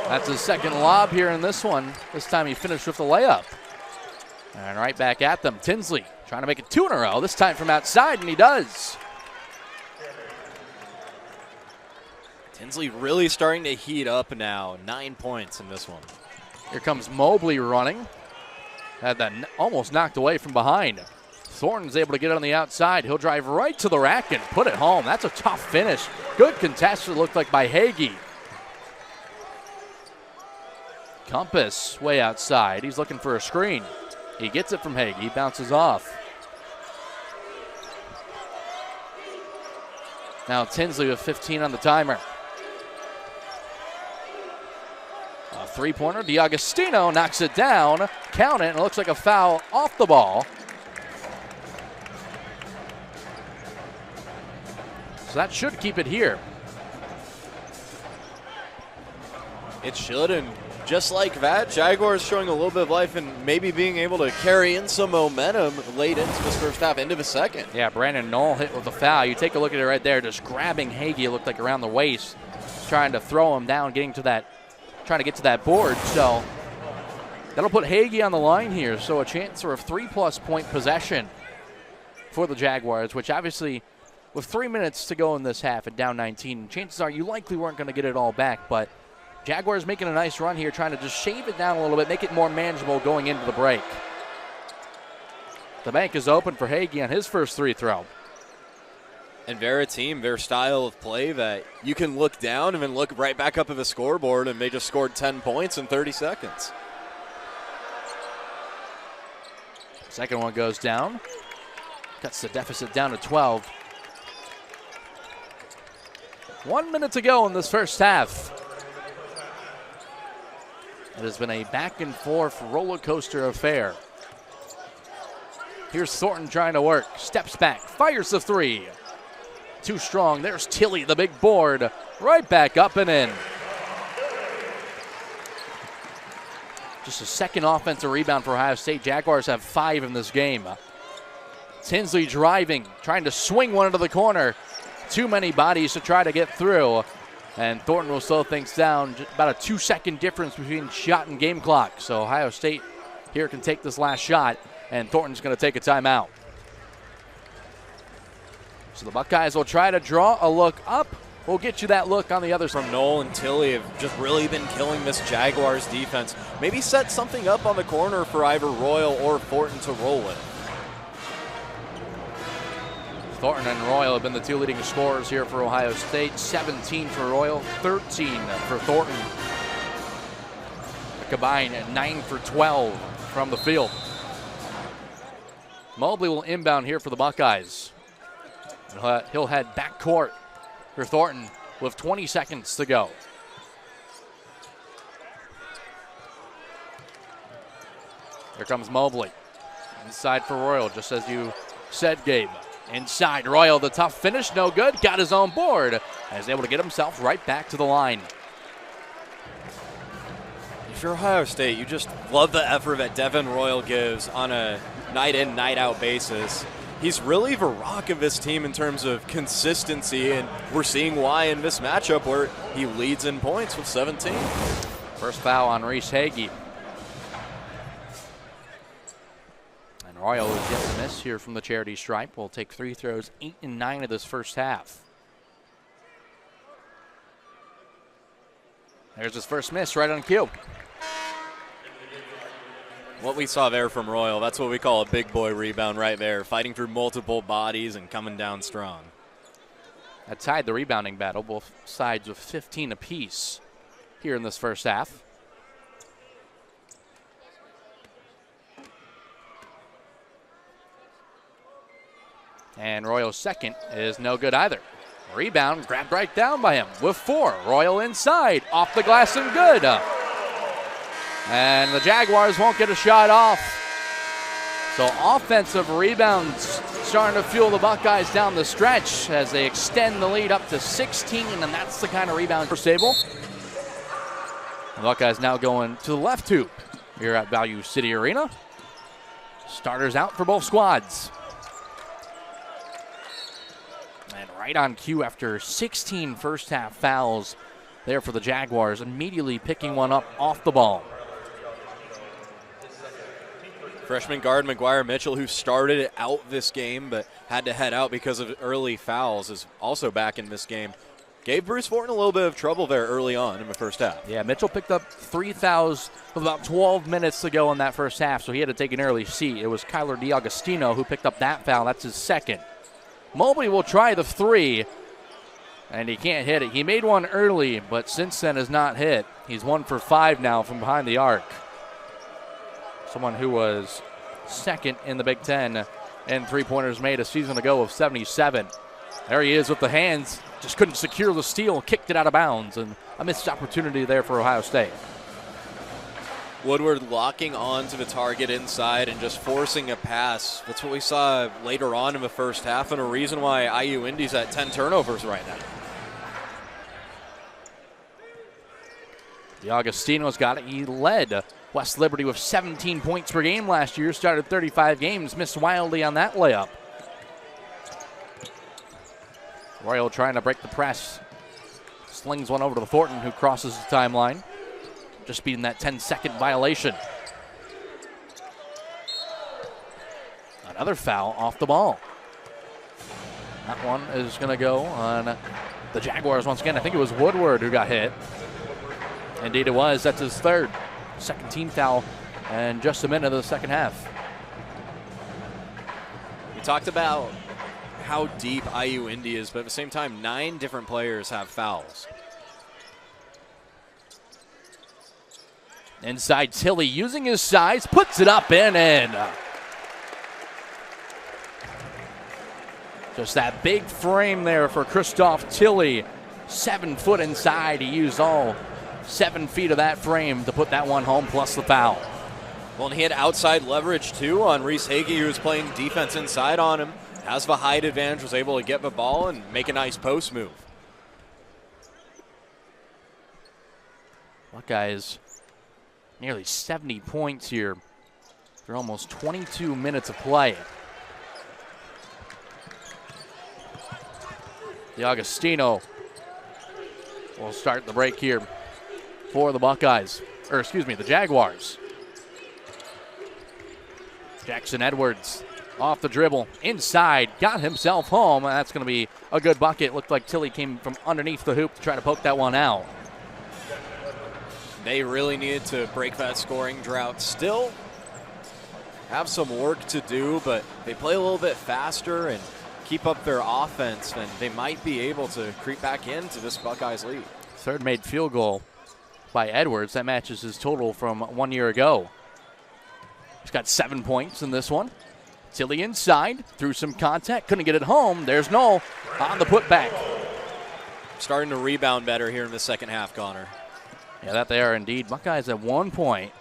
That's his second lob here in this one. This time he finished with the layup. And right back at them. Tinsley trying to make it 2 in a row. This time from outside, and he does. Tinsley really starting to heat up now. 9 points in this one. Here comes Mobley running. Had that almost knocked away from behind. Thornton's able to get it on the outside. He'll drive right to the rack and put it home. That's a tough finish. Good contest, it looked like, by Hagee. Compass way outside. He's looking for a screen. He gets it from Hagee, bounces off. Now Tinsley with 15 on the timer. A three-pointer. DiAgostino knocks it down. Count it, and it looks like a foul off the ball. So that should keep it here. It should, and just like that, Jaguars showing a little bit of life and maybe being able to carry in some momentum late into this first half, into the second. Yeah, Brandon Knoll hit with a foul. You take a look at it right there, just grabbing Hagee, it looked like around the waist, trying to throw him down, trying to get to that board. So that'll put Hagee on the line here. So a chance for a 3+ point possession for the Jaguars, which obviously with 3 minutes to go in this half and down 19, chances are you likely weren't going to get it all back, but Jaguars making a nice run here, trying to just shave it down a little bit, make it more manageable going into the break. The bank is open for Hagee on his first free throw. And they're a team, their style of play, that you can look down and then look right back up at the scoreboard, and they just scored 10 points in 30 seconds. Second one goes down. Cuts the deficit down to 12. 1 minute to go in this first half. It has been a back-and-forth roller coaster affair. Here's Thornton trying to work. Steps back, fires the three. Too strong. There's Tilly, the big board. Right back up and in. Just a second offensive rebound for Ohio State. Jaguars have 5 in this game. Tinsley driving, trying to swing one into the corner. Too many bodies to try to get through. And Thornton will slow things down. Just about a 2-second difference between shot and game clock. So Ohio State here can take this last shot, and Thornton's going to take a timeout. So the Buckeyes will try to draw a look up. We'll get you that look on the other side. From Knoll and Tilly have just really been killing this Jaguars defense. Maybe set something up on the corner for either Royal or Thornton to roll with. Thornton and Royal have been the 2 leading scorers here for Ohio State. 17 for Royal, 13 for Thornton. A combined 9 for 12 from the field. Mobley will inbound here for the Buckeyes. He'll head back court for Thornton with 20 seconds to go. Here comes Mobley. Inside for Royal, just as you said, Gabe. Inside, Royal, the tough finish, no good. Got his own board and is able to get himself right back to the line. If you're Ohio State, you just love the effort that Devin Royal gives on a night-in, night-out basis. He's really the rock of this team in terms of consistency, and we're seeing why in this matchup where he leads in points with 17. First foul on Reese Hagee. And Royal is yet to miss here from the charity stripe. Will take 3 throws, 8 and 9 of this first half. There's his first miss right on cue. What we saw there from Royal, that's what we call a big boy rebound right there, fighting through multiple bodies and coming down strong. That tied the rebounding battle, both sides with 15 apiece here in this first half. And Royal's second is no good either. Rebound grabbed right down by him with 4. Royal inside, off the glass and good. And the Jaguars won't get a shot off. So offensive rebounds starting to fuel the Buckeyes down the stretch as they extend the lead up to 16, and that's the kind of rebound for Sable. The Buckeyes now going to the left hoop here at Value City Arena. Starters out for both squads. And right on cue after 16 first half fouls there for the Jaguars, immediately picking one up off the ball. Freshman guard McGuire Mitchell, who started out this game but had to head out because of early fouls, is also back in this game. Gave Bruce Thornton a little bit of trouble there early on in the first half. Yeah, Mitchell picked up 3 fouls with about 12 minutes to go in that first half, so he had to take an early seat. It was Kyler DiAgostino who picked up that foul. That's his second. Mobley will try the 3, and he can't hit it. He made one early, but since then has not hit. He's 1 for 5 now from behind the arc. Someone who was second in the Big Ten in three-pointers made a season ago of 77. There he is with the hands. Just couldn't secure the steal, kicked it out of bounds, and a missed opportunity there for Ohio State. Woodward locking on to the target inside and just forcing a pass. That's what we saw later on in the first half, and a reason why IU Indy's at 10 turnovers right now. The Augustino's got it. He led West Liberty with 17 points per game last year, started 35 games, missed wildly on that layup. Royal trying to break the press. Slings one over to the Thornton, who crosses the timeline. Just beating that 10-second violation. Another foul off the ball. That one is going to go on the Jaguars once again. I think it was Woodward who got hit. Indeed it was. That's his third. Second team foul, and just a minute of the second half. We talked about how deep IU Indy is, but at the same time, 9 different players have fouls. Inside Tilley using his size, puts it up and in. Just that big frame there for Christoph Tilley. 7 foot inside. He used all 7 feet of that frame to put that one home, plus the foul. Well, and he had outside leverage too on Reese Hagee, who was playing defense inside on him. Has the height advantage, was able to get the ball and make a nice post move. Buckeyes nearly 70 points here for almost 22 minutes of play. The Augustino will start the break here for the Buckeyes, or excuse me, the Jaguars. Jackson Edwards off the dribble, inside, got himself home, and that's going to be a good bucket. Looked like Tilley came from underneath the hoop to try to poke that one out. They really needed to break that scoring drought. Still have some work to do, but they play a little bit faster and keep up their offense, and they might be able to creep back into this Buckeyes lead. Third made field goal by Edwards. That matches his total from 1 year ago. He's got 7 points in this one. Tilley inside, through some contact, couldn't get it home. There's Knoll on the putback. Starting to rebound better here in the second half, Connor. Yeah, that they are indeed. Buckeyes at 1 point.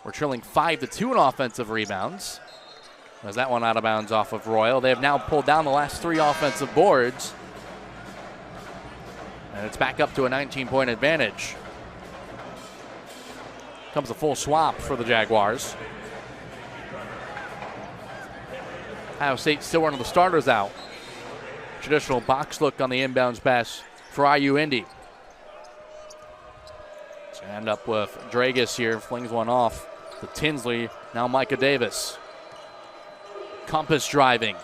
We're trailing 5-2 in offensive rebounds. As that one out of bounds off of Royal. They have now pulled down the last 3 offensive boards. And it's back up to a 19-point advantage. Comes a full swap for the Jaguars. Ohio State still running the starters out. Traditional box look on the inbounds pass for IU Indy. End up with Dragus here, flings one off to Tinsley. Now Micah Davis. Compass driving.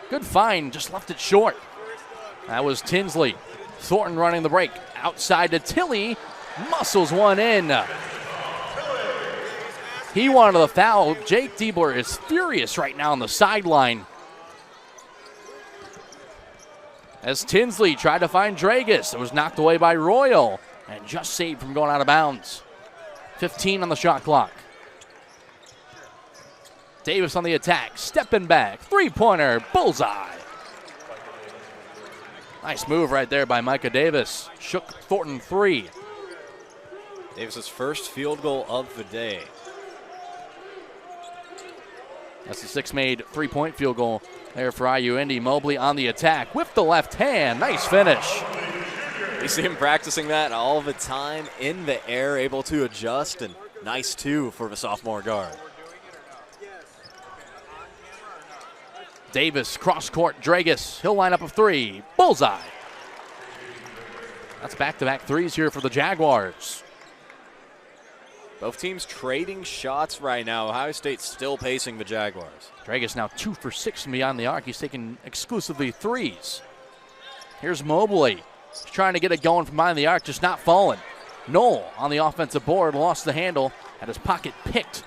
Good find, just left it short. That was Tinsley. Thornton running the break. Outside to Tilley. Muscles one in. He wanted the foul. Jake Diebler is furious right now on the sideline. As Tinsley tried to find Dragus. It was knocked away by Royal and just saved from going out of bounds. 15 on the shot clock. Davis on the attack, stepping back, 3-pointer, bullseye. Nice move right there by Micah Davis. Shook Thornton 3. Davis's first field goal of the day. That's the 6 made 3-point field goal there for IU Indy. Mobley on the attack with the left hand. Nice finish. We see him practicing that all the time in the air, able to adjust, and nice too for the sophomore guard. Davis, cross court, Dragus. He'll line up a 3. Bullseye. That's back-to-back 3s here for the Jaguars. Both teams trading shots right now. Ohio State still pacing the Jaguars. Dragus now 2 for 6 from beyond the arc. He's taking exclusively 3s. Here's Mobley. He's trying to get it going from behind the arc, just not falling. Knoll on the offensive board, lost the handle, had his pocket picked.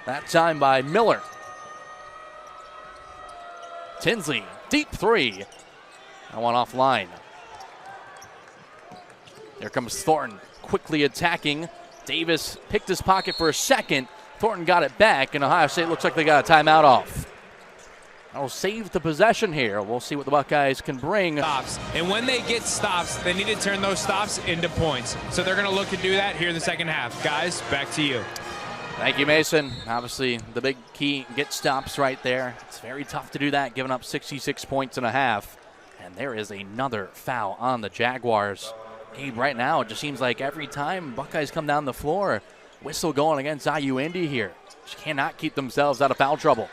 That time by Miller. Tinsley, deep 3. That one offline. There comes Thornton, quickly attacking. Davis picked his pocket for a second. Thornton got it back, and Ohio State looks like they got a timeout off. That'll save the possession here. We'll see what the Buckeyes can bring. Stops. And when they get stops, they need to turn those stops into points. So they're going to look to do that here in the second half. Guys, back to you. Thank you, Mason. Obviously, the big key, get stops right there. It's very tough to do that, giving up 66 points and a half. And there is another foul on the Jaguars. Gabe, right now, it just seems like every time Buckeyes come down the floor, whistle going against IU Indy here. Just cannot keep themselves out of foul trouble.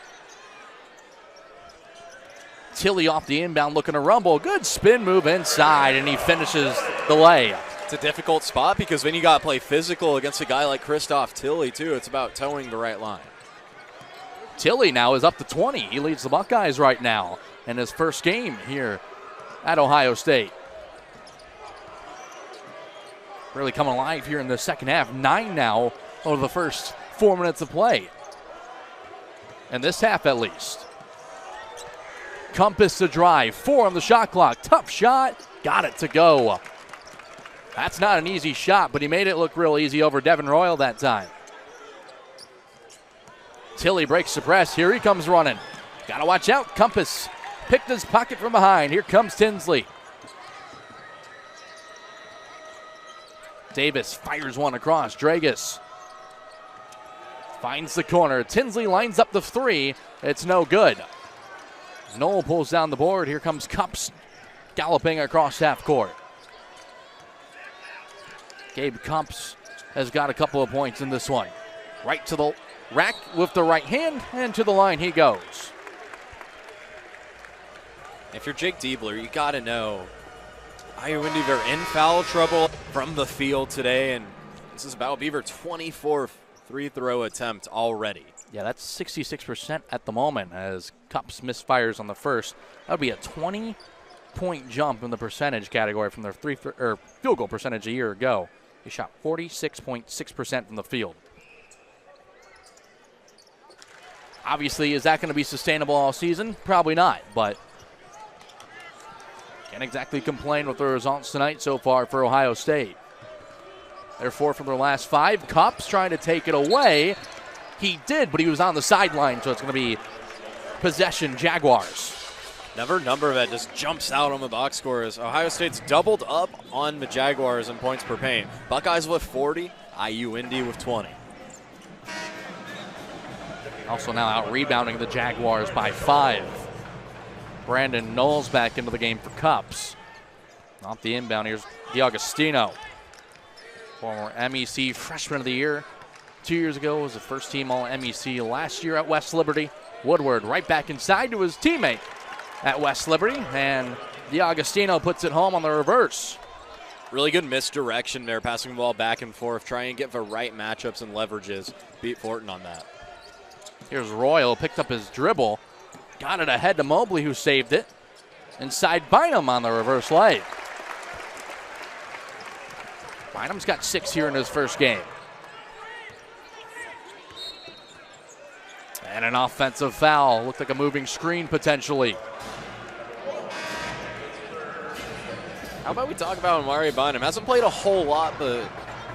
Tilly off the inbound looking to rumble. Good spin move inside, and he finishes the lay. It's a difficult spot because then you got to play physical against a guy like Christoph Tilly, too. It's about towing the right line. Tilly now is up to 20. He leads the Buckeyes right now in his first game here at Ohio State. Really coming alive here in the second half. 9 now over the first 4 minutes of play. In this half at least. Compass to drive, 4 on the shot clock. Tough shot, got it to go. That's not an easy shot, but he made it look real easy over Devin Royal that time. Tilly breaks the press, here he comes running. Gotta watch out, Compass picked his pocket from behind. Here comes Tinsley. Davis fires one across, Dragus finds the corner. Tinsley lines up the 3, it's no good. Knoll pulls down the board. Here comes Cups galloping across half court. Gabe Cups has got a couple of points in this one. Right to the rack with the right hand, and to the line he goes. If you're Jake Diebler, you got to know IU Indy are in foul trouble from the field today, and this is about Beaver 24th free throw attempt already. Yeah, that's 66% at the moment as Cups misfires on the first. That would be a 20-point jump in the percentage category from their field goal percentage a year ago. He shot 46.6% from the field. Obviously, is that going to be sustainable all season? Probably not, but can't exactly complain with the results tonight so far for Ohio State. They're 4 from their last 5. Cups trying to take it away. He did, but he was on the sideline, so it's going to be possession Jaguars. Another number that just jumps out on the box score is Ohio State's doubled up on the Jaguars in points per paint. Buckeyes with 40, IU Indy with 20. Also now out rebounding the Jaguars by 5. Brandon Knowles back into the game for Cups. Off the inbound, here's DiAugustino. Former MEC Freshman of the Year. 2 years ago was the first team All-MEC last year at West Liberty. Woodward right back inside to his teammate at West Liberty, and DiAugustino puts it home on the reverse. Really good misdirection there, passing the ball back and forth, trying to get the right matchups and leverages. Beat Fortin on that. Here's Royal, picked up his dribble, got it ahead to Mobley, who saved it. Inside Bynum on the reverse lay. Bynum's got 6 here in his first game. And an offensive foul. Looked like a moving screen potentially. How about we talk about Amari Bynum? Hasn't played a whole lot, but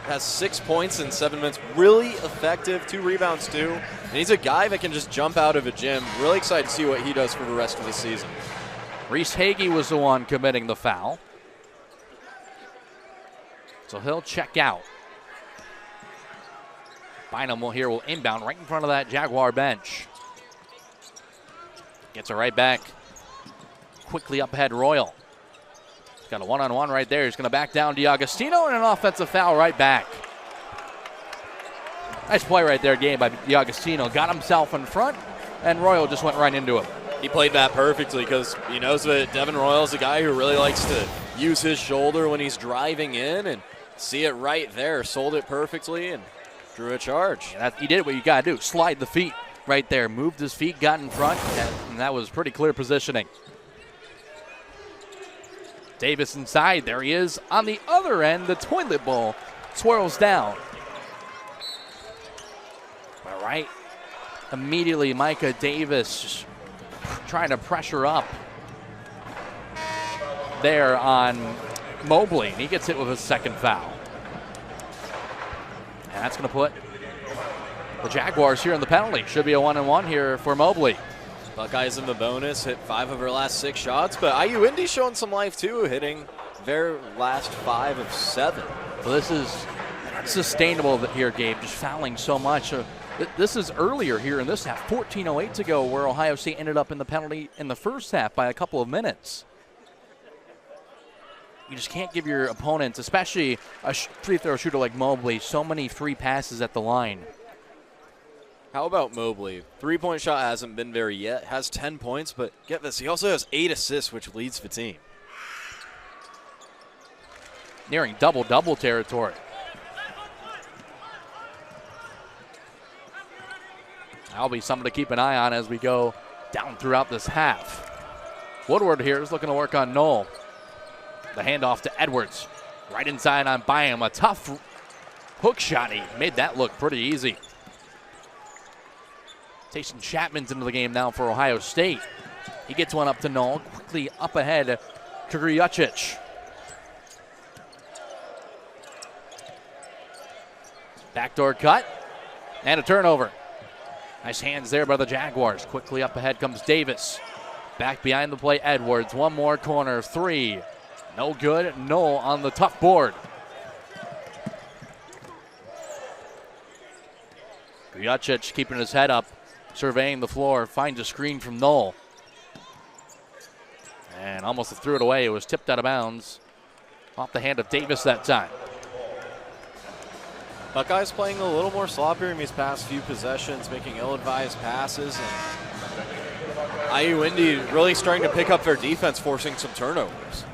has 6 points in 7 minutes. Really effective, 2 rebounds too. And he's a guy that can just jump out of a gym. Really excited to see what he does for the rest of the season. Reese Hagee was the one committing the foul. So he'll check out. Bynum will inbound right in front of that Jaguar bench. Gets it right back. Quickly up ahead, Royal. He's got a one-on-one right there. He's going to back down DiAugustino, and an offensive foul right back. Nice play right there, game by DiAugustino. Got himself in front, and Royal just went right into him. He played that perfectly because he knows that Devin Royal is a guy who really likes to use his shoulder when he's driving in, and see it right there. Sold it perfectly and drew a charge. Yeah, he did what you got to do. Slide the feet right there. Moved his feet, got in front, and that was pretty clear positioning. Davis inside. There he is on the other end. The toilet bowl swirls down. All right. Immediately, Micah Davis just trying to pressure up there on Mobley. And he gets hit with a second foul. And that's going to put the Jaguars here in the penalty. Should be a 1-and-1 here for Mobley. Buckeyes in the bonus, hit 5 of her last 6 shots, but IU Indy showing some life too, hitting their last 5 of 7. So this is not sustainable here, Gabe, just fouling so much. This is earlier here in this half, 14:08 to go, where Ohio State ended up in the penalty in the first half by a couple of minutes. You just can't give your opponents, especially a free throw shooter like Mobley, so many free passes at the line. How about Mobley? Three-point shot hasn't been there yet. Has 10 points, but get this, he also has 8 assists, which leads the team. Nearing double-double territory. That'll be something to keep an eye on as we go down throughout this half. Woodward here is looking to work on Knoll. The handoff to Edwards. Right inside on Byam. A tough hook shot. He made that look pretty easy. Tayson Chapman's into the game now for Ohio State. He gets one up to Knoll. Quickly up ahead to Grujacic. Backdoor cut. And a turnover. Nice hands there by the Jaguars. Quickly up ahead comes Davis. Back behind the play, Edwards. One more corner. 3. No good. Knoll on the tough board. Grujacic keeping his head up, surveying the floor, finds a screen from Knoll. And almost threw it away. It was tipped out of bounds. Off the hand of Davis that time. Buckeyes playing a little more sloppier in these past few possessions, making ill-advised passes. And IU Indy really starting to pick up their defense, forcing some turnovers.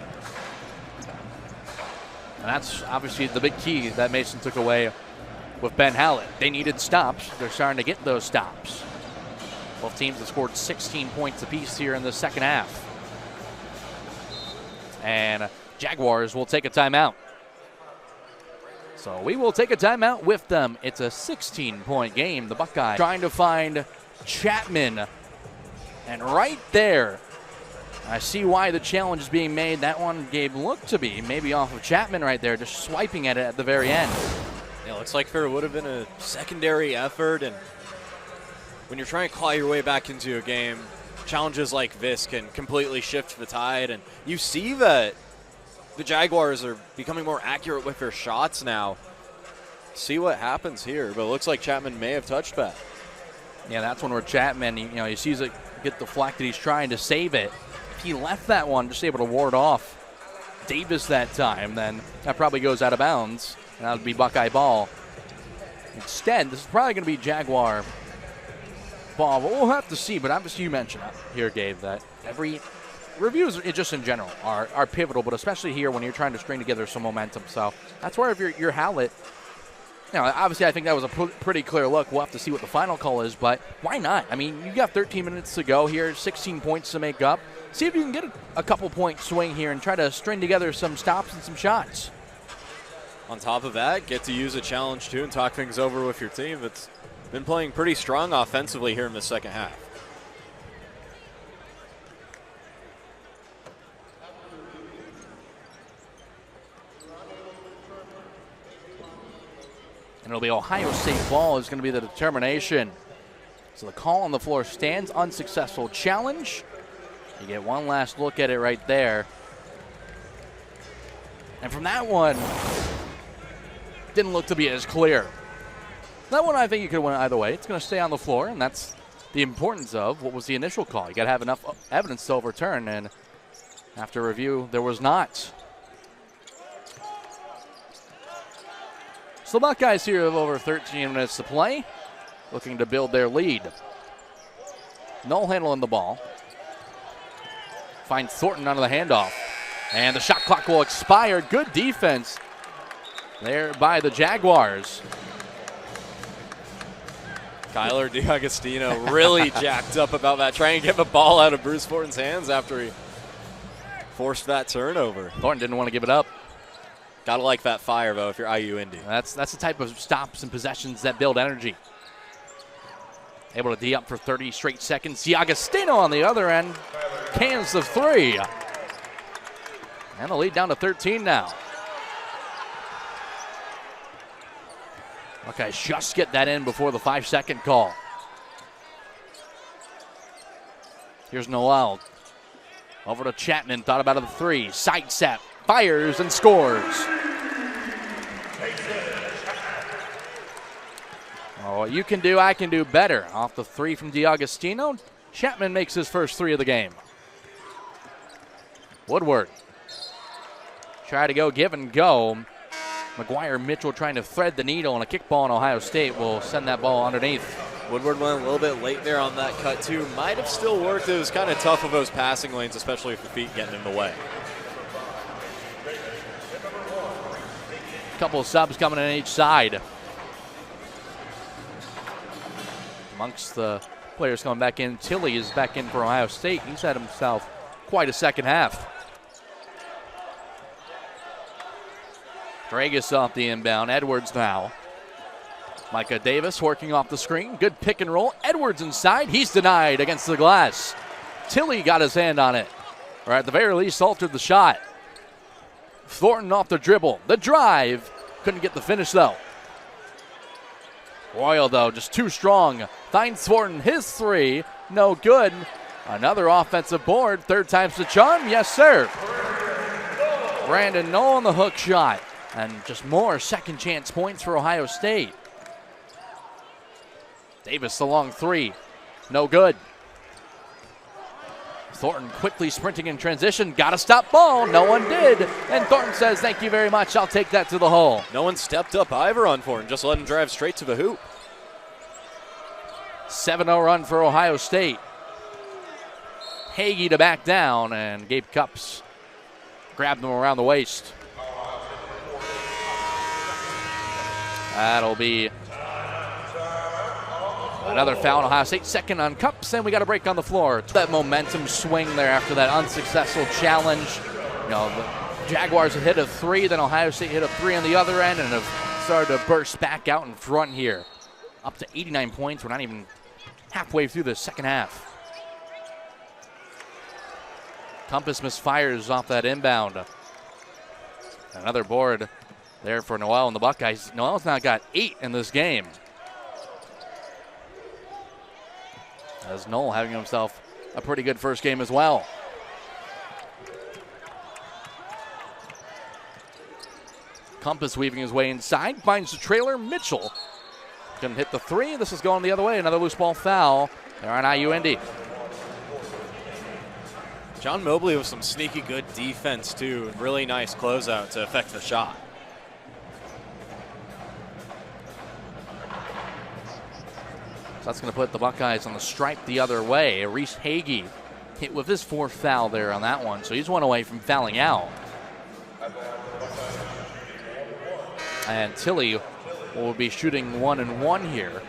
And that's obviously the big key that Mason took away with Ben Hallett. They needed stops. They're starting to get those stops. Both teams have scored 16 points apiece here in the second half. And Jaguars will take a timeout. So we will take a timeout with them. It's a 16-point game. The Buckeyes trying to find Chapman. And right there, I see why the challenge is being made. That one, Gabe, looked to be maybe off of Chapman right there, just swiping at it at the very end. Yeah, looks like there would have been a secondary effort. And when you're trying to claw your way back into a game, challenges like this can completely shift the tide. And you see that the Jaguars are becoming more accurate with their shots now. See what happens here, but it looks like Chapman may have touched that. Yeah, that's one where Chapman, he sees it get deflected. He's trying to save it. If he left that one, just able to ward off Davis that time, then that probably goes out of bounds, and that would be Buckeye ball. Instead, this is probably going to be Jaguar ball, but we'll have to see. But obviously you mentioned here, Gabe, that every reviews just in general are pivotal, but especially here when you're trying to string together some momentum. So that's where if your Hallett, obviously I think that was a pretty clear look. We'll have to see what the final call is, but why not? I mean, you got 13 minutes to go here, 16 points to make up. See if you can get a couple point swing here and try to string together some stops and some shots. On top of that, get to use a challenge too and talk things over with your team. It's been playing pretty strong offensively here in the second half. And it'll be Ohio State ball is going to be the determination. So the call on the floor stands. Unsuccessful challenge. You get one last look at it right there. And from that one, didn't look to be as clear. That one I think you could win either way. It's going to stay on the floor, and that's the importance of what was the initial call. You got to have enough evidence to overturn, and after review, there was not. So the Buckeyes here have over 13 minutes to play, looking to build their lead. Knoll handling the ball. Finds Thornton under the handoff. And the shot clock will expire. Good defense there by the Jaguars. Kyler DiAgostino really jacked up about that, trying to get the ball out of Bruce Thornton's hands after he forced that turnover. Thornton didn't want to give it up. Gotta like that fire, though, if you're IU Indy. That's the type of stops and possessions that build energy. Able to D up for 30 straight seconds. DiAgostino on the other end. Cans the 3. And the lead down to 13 now. Okay, just get that in before the 5-second call. Here's Noel. Over to Chapman, thought about the 3. Side set, fires and scores. Oh, what you can do, I can do better. Off the three from DiAgostino, Chapman makes his first three of the game. Woodward. Try to go give and go. McGuire Mitchell trying to thread the needle, and a kickball in Ohio State will send that ball underneath. Woodward went a little bit late there on that cut, too. Might have still worked. It was kind of tough of those passing lanes, especially if the feet getting in the way. Couple of subs coming in each side. Amongst the players coming back in, Tilley is back in for Ohio State. He's had himself quite a second half. Dragus off the inbound. Edwards now. Micah Davis working off the screen. Good pick and roll. Edwards inside. He's denied against the glass. Tilley got his hand on it. Or at the very least, altered the shot. Thornton off the dribble. The drive. Couldn't get the finish, though. Royal, though, just too strong. Finds Thornton his three. No good. Another offensive board. Third time's the charm. Yes, sir. Brandon Knoll on the hook shot. And just more second chance points for Ohio State. Davis the long three. No good. Thornton quickly sprinting in transition. Got to stop ball. No one did. And Thornton says, thank you very much. I'll take that to the hole. No one stepped up either on Thornton. Just let him drive straight to the hoop. 7-0 run for Ohio State. Hagee to back down, and Gabe Cupps grabbed him around the waist. That'll be another foul on Ohio State. Second on Cupps, and we got a break on the floor. That momentum swing there after that unsuccessful challenge. You know, the Jaguars had hit a three, then Ohio State hit a three on the other end, and have started to burst back out in front here. Up to 89 points. We're not even halfway through the second half. Compass misfires off that inbound. Another board there for Noel and the Buckeyes. Noel's now got 8 in this game. As Noel having himself a pretty good first game as well. Compass weaving his way inside, finds the trailer. Mitchell couldn't hit the three. This is going the other way. Another loose ball foul there on IU Indy. John Mobley with some sneaky good defense, too. Really nice closeout to affect the shot. So that's going to put the Buckeyes on the stripe the other way. Reese Hagee hit with his fourth foul there on that one. So he's one away from fouling out. And Tilley will be shooting 1-1 here.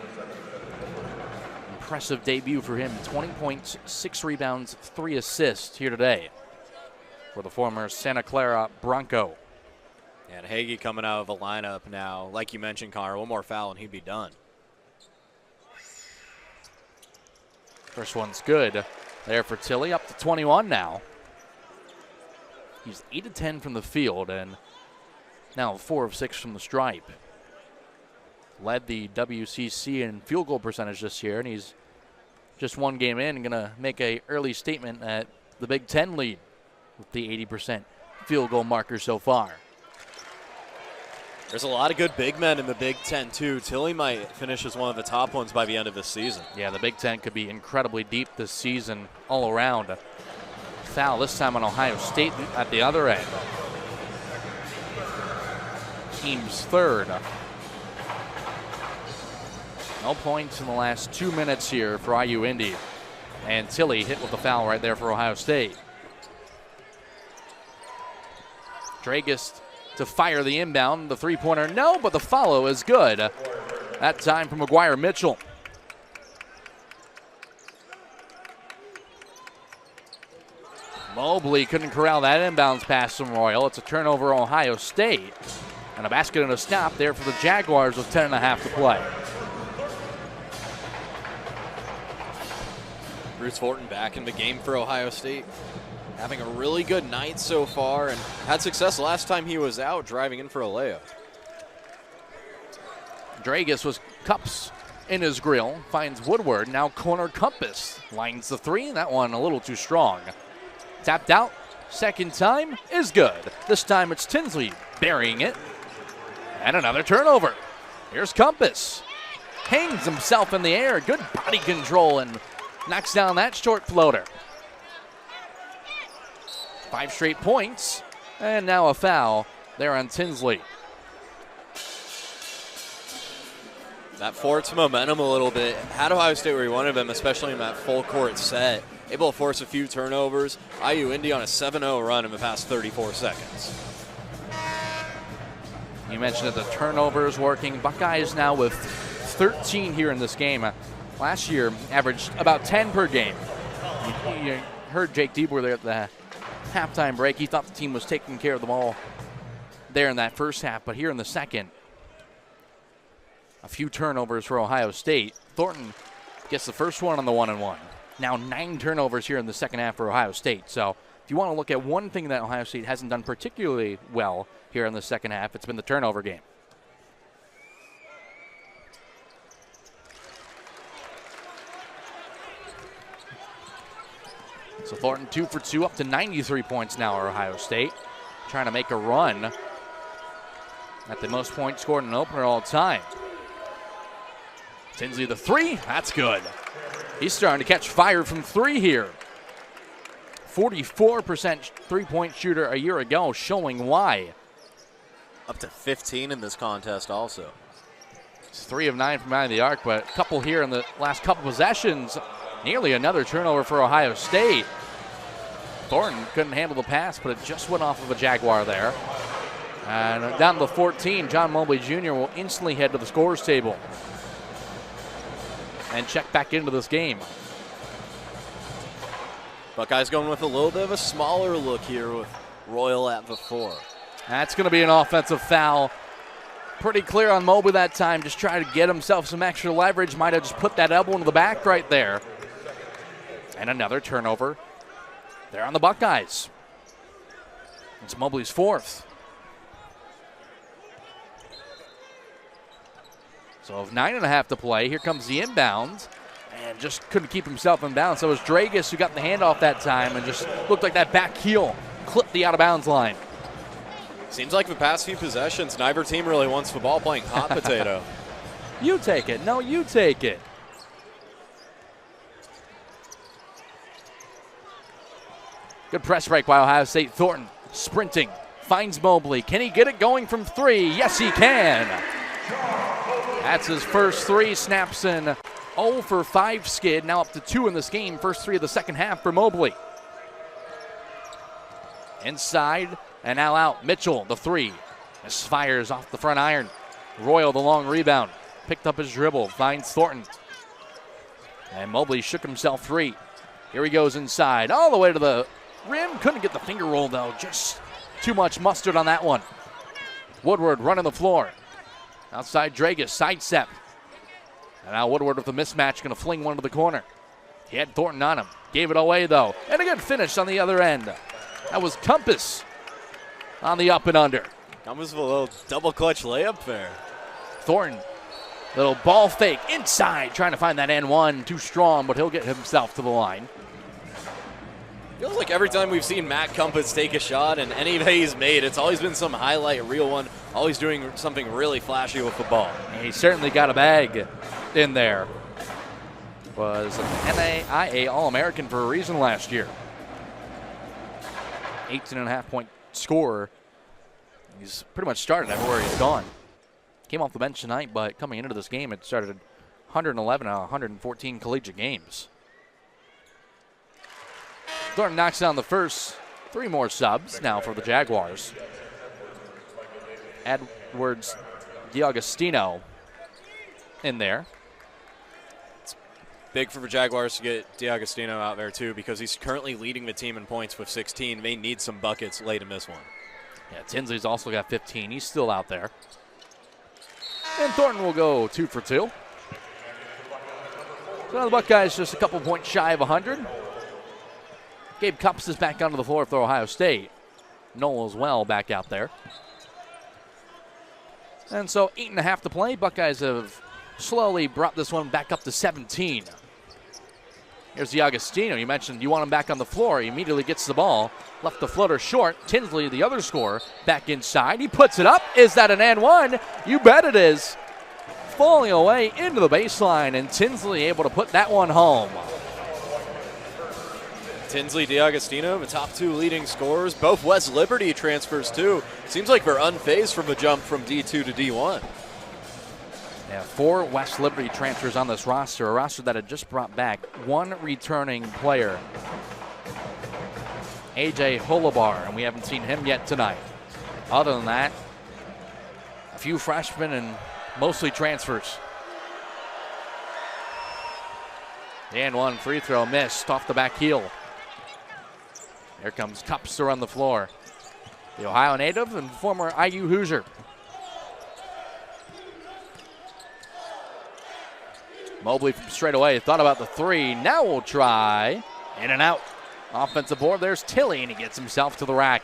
Impressive debut for him. 20 points, 6 rebounds, 3 assists here today for the former Santa Clara Bronco. And Hagee coming out of the lineup now. Like you mentioned, Connor, one more foul and he'd be done. First one's good there for Tilley, up to 21 now. He's 8 of 10 from the field and now 4 of 6 from the stripe. Led the WCC in field goal percentage this year, and he's just one game in and going to make an early statement at the Big Ten lead with the 80% field goal marker so far. There's a lot of good big men in the Big Ten, too. Tilley might finish as one of the top ones by the end of this season. Yeah, the Big Ten could be incredibly deep this season all around. Foul this time on Ohio State at the other end. Team's third. No points in the last 2 minutes here for IU Indy. And Tilley hit with the foul right there for Ohio State. Dragus to fire the inbound. The three-pointer, no, but the follow is good. That time from McGuire Mitchell. Mobley couldn't corral that inbounds pass from Royal. It's a turnover Ohio State. And a basket and a stop there for the Jaguars with 10.5 to play. Bruce Thornton back in the game for Ohio State. Having a really good night so far and had success last time he was out driving in for a layup. Dragus was Cupps in his grill. Finds Woodward, now corner Compass. Lines the three, that one a little too strong. Tapped out, second time is good. This time it's Tinsley burying it. And another turnover. Here's Compass. hangs himself in the air. Good body control and knocks down that short floater. 5 straight points, and now a foul there on Tinsley. That forced momentum a little bit. Had Ohio State where he wanted them, especially in that full court set. Able to force a few turnovers. IU Indy on a 7-0 run in the past 34 seconds. You mentioned that the turnovers working. Buckeyes now with 13 here in this game. Last year averaged about 10 per game. You heard Jake Diebler there at the halftime break. He thought the team was taking care of the ball there in that first half, but here in the second, a few turnovers for Ohio State. Thornton gets the first one on the 1-and-1. Now 9 turnovers here in the second half for Ohio State. So if you want to look at one thing that Ohio State hasn't done particularly well here in the second half, it's been the turnover game. So Thornton 2 for 2, up to 93 points now for Ohio State. Trying to make a run at the most points scored in an opener all time. Tinsley the 3, that's good. He's starting to catch fire from 3 here. 44% three-point shooter a year ago, showing why. Up to 15 in this contest also. It's 3 of 9 from behind the arc, but a couple here in the last couple possessions. Nearly another turnover for Ohio State. Thornton couldn't handle the pass, but it just went off of a Jaguar there. And down to the 14, John Mobley Jr. will instantly head to the scorers table and check back into this game. Buckeyes going with a little bit of a smaller look here with Royal at the 4. That's going to be an offensive foul. Pretty clear on Mobley that time. Just trying to get himself some extra leverage. Might have just put that elbow into the back right there. And another turnover there on the Buckeyes. It's Mobley's 4th. So of 9.5 to play, here comes the inbound. And just couldn't keep himself in bounds. So it was Dragus who got the handoff that time and just looked like that back heel clipped the out-of-bounds line. Seems like the past few possessions, neither team really wants the ball playing hot potato. You take it. No, you take it. Good press break by Ohio State. Thornton sprinting, finds Mobley. Can he get it going from 3? Yes, he can. That's his first 3. Snaps in 0 for 5 skid. Now up to 2 in this game. First 3 of the second half for Mobley. Inside and now out. Mitchell, the 3. Misfires off the front iron. Royal, the long rebound. Picked up his dribble. Finds Thornton. And Mobley shook himself free. Here he goes inside. All the way to the rim. Couldn't get the finger roll, though. Just too much mustard on that one. Woodward running the floor. Outside Dragus. Sidestep. And now Woodward with the mismatch. Going to fling one to the corner. He had Thornton on him. Gave it away, though. And a good finish on the other end. That was Compass on the up and under. Compass with a little double clutch layup there. Thornton, little ball fake inside, trying to find that N1. Too strong, but he'll get himself to the line. Feels like every time we've seen Matt Compass take a shot and any that he's made, it's always been some highlight reel one, always doing something really flashy with the ball. And he certainly got a bag in there. Was an NAIA All-American for a reason last year. 18.5-point scorer. He's pretty much started everywhere he's gone. Came off the bench tonight, but coming into this game, it started 111 out of 114 collegiate games. Thornton knocks down the first. 3 more subs now for the Jaguars. Edwards D'Agostino in there. It's big for the Jaguars to get D'Agostino out there, too, because he's currently leading the team in points with 16. They need some buckets late in this one. Yeah, Tinsley's also got 15. He's still out there. And Thornton will go 2 for 2. So now the Buckeyes just a couple points shy of 100. Gabe Cups is back onto the floor for Ohio State. Noel as well back out there. And so 8.5 to play. Buckeyes have slowly brought this one back up to 17. Here's D'Agostino. You mentioned you want him back on the floor. He immediately gets the ball. Left the floater short. Tinsley, the other scorer, back inside. He puts it up. Is that an and one? You bet it is. falling away into the baseline, and Tinsley able to put that one home. Tinsley, D'Agostino, the top 2 leading scorers. Both West Liberty transfers, too. Seems like we're unfazed from the jump from D2 to D1. Yeah, 4 West Liberty transfers on this roster, a roster that had just brought back 1 returning player, A.J. Holobar, and we haven't seen him yet tonight. Other than that, a few freshmen and mostly transfers. And 1 free throw missed off the back heel. Here comes Cups to run the floor. The Ohio native and former IU Hoosier. Mobley from straight away, thought about the 3. Now we'll try. In and out. Offensive board, there's Tilley, and he gets himself to the rack.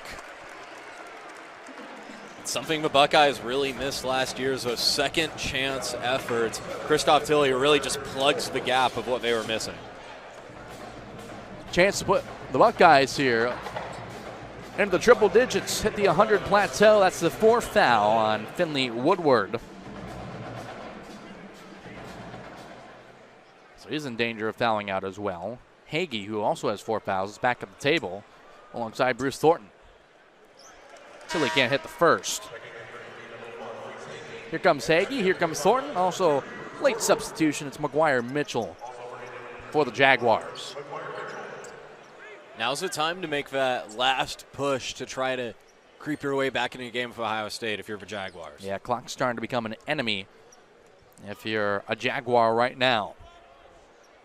Something the Buckeyes really missed last year is those second chance efforts. Christoph Tilley really just plugs the gap of what they were missing. Chance to put the Buckeyes here into the triple digits, hit the 100 plateau. That's the 4th foul on Finley Woodward. So he's in danger of fouling out as well. Hagee, who also has 4 fouls, is back at the table alongside Bruce Thornton. Tilley can't hit the first. Here comes Hagee, here comes Thornton. Also, late substitution, it's McGuire Mitchell for the Jaguars. Now's the time to make that last push to try to creep your way back into a game with Ohio State if you're the Jaguars. Yeah, clock's starting to become an enemy if you're a Jaguar right now.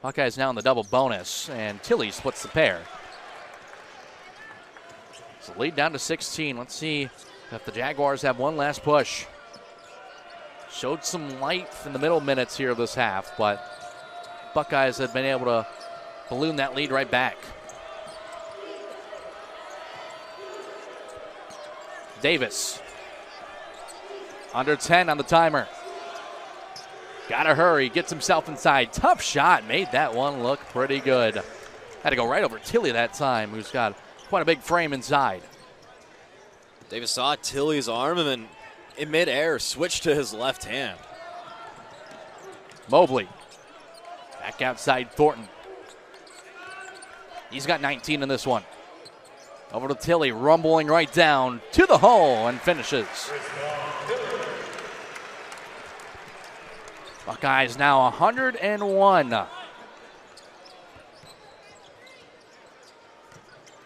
Buckeyes now in the double bonus, and Tilley splits the pair. So lead down to 16. Let's see if the Jaguars have one last push. Showed some life in the middle minutes here of this half, but Buckeyes have been able to balloon that lead right back. Davis, under 10 on the timer. Gotta hurry, gets himself inside. Tough shot, made that one look pretty good. Had to go right over Tilley that time, who's got quite a big frame inside. Davis saw Tilley's arm and then in midair switched to his left hand. Mobley, back outside Thornton. He's got 19 in this one. Over to Tilley, rumbling right down to the hole and finishes. Buckeyes now 101.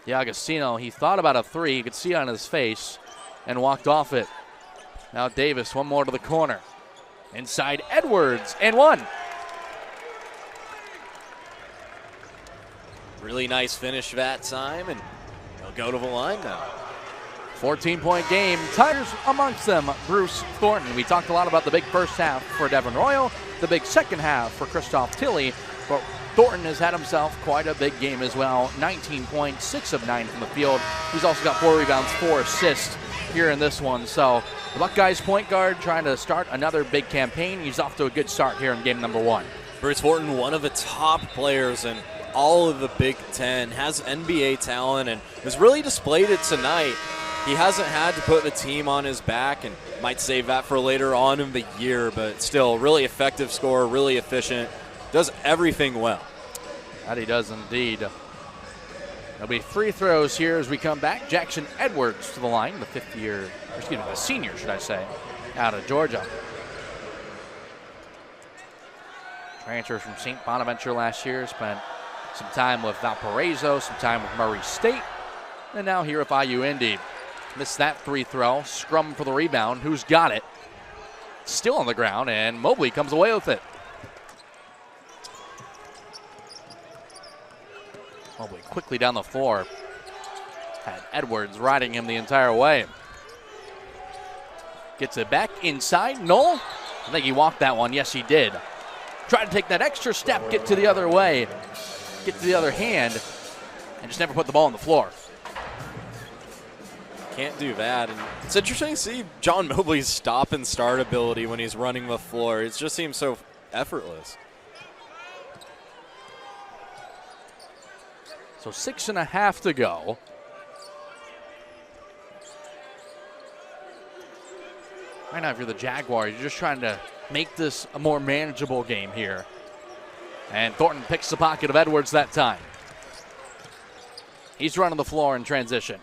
D'Agostino, he thought about a 3. You could see it on his face and walked off it. Now Davis, one more to the corner. Inside Edwards, and 1. Really nice finish that time, and he'll go to the line now. 14-point game. Tigers amongst them, Bruce Thornton. We talked a lot about the big first half for Devin Royal, the big second half for Christoph Tilley, but Thornton has had himself quite a big game as well. 19 points, 6 of 9 from the field. He's also got 4 rebounds, 4 assists here in this one. So the Buckeyes point guard trying to start another big campaign. He's off to a good start here in game number 1. Bruce Thornton, one of the top players in all of the Big Ten, has NBA talent and has really displayed it tonight. He hasn't had to put the team on his back and might save that for later on in the year, but still really effective scorer, really efficient, does everything well. That he does indeed. There'll be free throws here as we come back. Jackson Edwards to the line, the senior, should I say, out of Georgia. Transfer from St. Bonaventure last year, spent some time with Valparaiso, some time with Murray State, and now here with IU Indy. Missed that free throw, scrum for the rebound. Who's got it? Still on the ground, and Mobley comes away with it. Mobley quickly down the floor. Had Edwards riding him the entire way. Gets it back inside. Knoll, I think he walked that one. Yes, he did. Tried to take that extra step, get to the other way, get to the other hand, and just never put the ball on the floor. Can't do that. And it's interesting to see John Mobley's stop and start ability when he's running the floor. It just seems so effortless. So 6.5 to go. Right now, if you're the Jaguars, you're just trying to make this a more manageable game here. And Thornton picks the pocket of Edwards that time. He's running the floor in transition.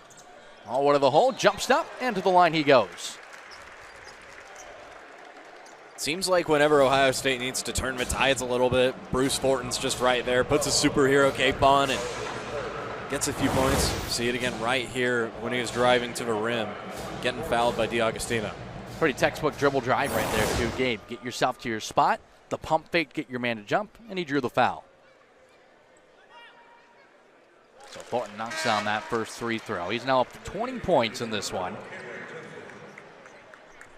All one to the hole, jumps up, and to the line he goes. Seems like whenever Ohio State needs to turn the tides a little bit, Bruce Thornton's just right there, puts a superhero cape on and gets a few points. See it again right here when he was driving to the rim, getting fouled by DiAgostino. Pretty textbook dribble drive right there too, Gabe. Get yourself to your spot, the pump fake, get your man to jump, and he drew the foul. So Thornton knocks down that first free throw. He's now up to 20 points in this one.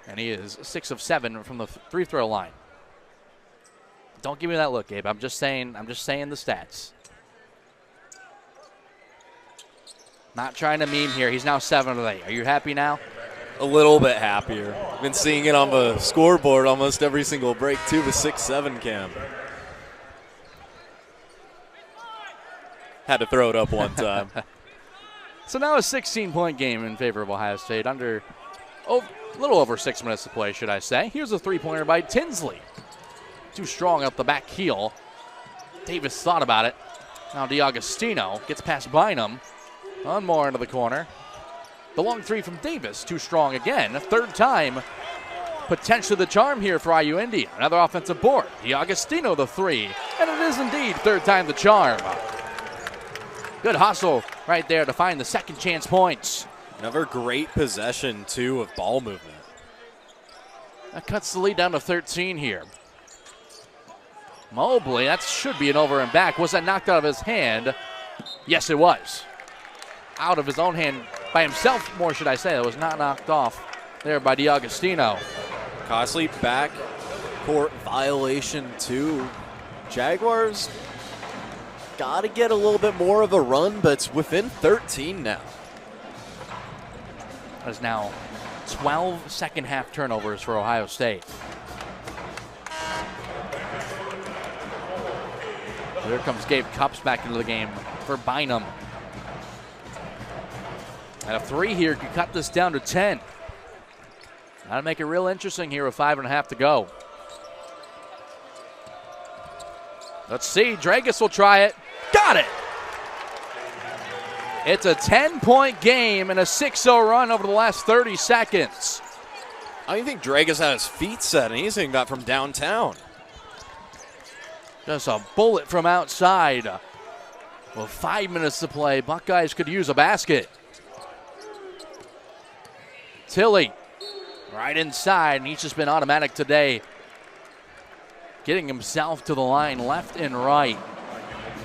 And he is 6 of 7 from the free throw line. Don't give me that look, Gabe. I'm just saying the stats. Not trying to meme here. He's now 7 of 8. Are you happy now? A little bit happier. Been seeing it on the scoreboard almost every single break too, the 6-7 cam. Had to throw it up one time. So now a 16-point game in favor of Ohio State. Under a little over 6 minutes to play, should I say. Here's a three-pointer by Tinsley. Too strong up the back heel. Davis thought about it. Now DiAgostino gets past Bynum. One more into the corner. The long three from Davis, too strong again. A third time, potentially the charm here for IU Indy. Another offensive board. DiAgostino the three. And it is indeed third time the charm. Good hustle right there to find the second chance points. Another great possession, too, of ball movement. That cuts the lead down to 13 here. Mobley, that should be an over and back. Was that knocked out of his hand? Yes, it was. Out of his own hand by himself, more should I say. It was not knocked off there by DiAgostino. Costly back court violation, too. Jaguars got to get a little bit more of a run, but it's within 13 now. There's now 12 second half turnovers for Ohio State. Here comes Gabe Cups back into the game for Bynum. And a three here could cut this down to 10. That'll make it real interesting here with 5.5 to go. Let's see, Dragus will try it. Got it! It's a 10-point game and a 6-0 run over the last 30 seconds. I don't think Dragus had his feet set, and he's hitting that from downtown. Just a bullet from outside. With 5 minutes to play, Buckeyes could use a basket. Tilly right inside, and he's just been automatic today. Getting himself to the line left and right.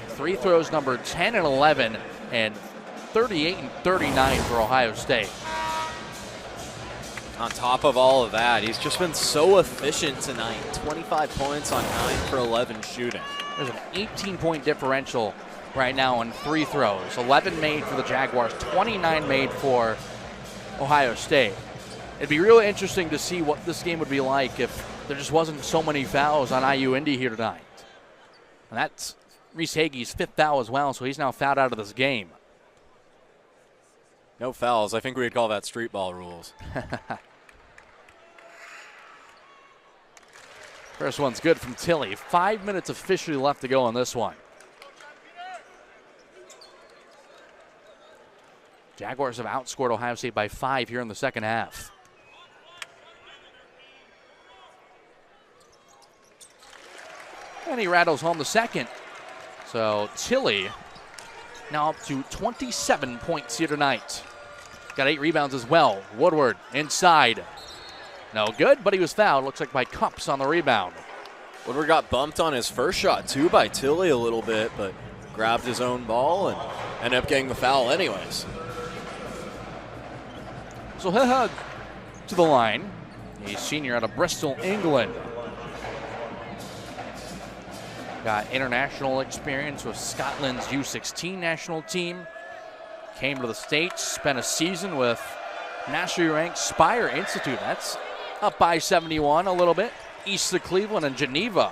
Free throws number 10 and 11, and 38 and 39 for Ohio State. On top of all of that, he's just been so efficient tonight. 25 points on 9 for 11 shooting. There's an 18-point differential right now on free throws. 11 made for the Jaguars, 29 made for Ohio State. It'd be really interesting to see what this game would be like if there just wasn't so many fouls on IU Indy here tonight. And that's Reese Hagee's 5th foul as well, so he's now fouled out of this game. No fouls. I think we'd call that street ball rules. First one's good from Tilly. 5 minutes officially left to go on this one. Jaguars have outscored Ohio State by 5 here in the second half. And he rattles home the second. So Tilly now up to 27 points here tonight. Got 8 rebounds as well. Woodward inside. No good, but he was fouled. Looks like by Cups on the rebound. Woodward got bumped on his first shot, too, by Tilly a little bit, but grabbed his own ball and ended up getting the foul anyways. So he'll head to the line. He's senior out of Bristol, England. Got international experience with Scotland's U16 national team. Came to the States, spent a season with nationally ranked Spire Institute. That's up by 71 a little bit. East of Cleveland and Geneva.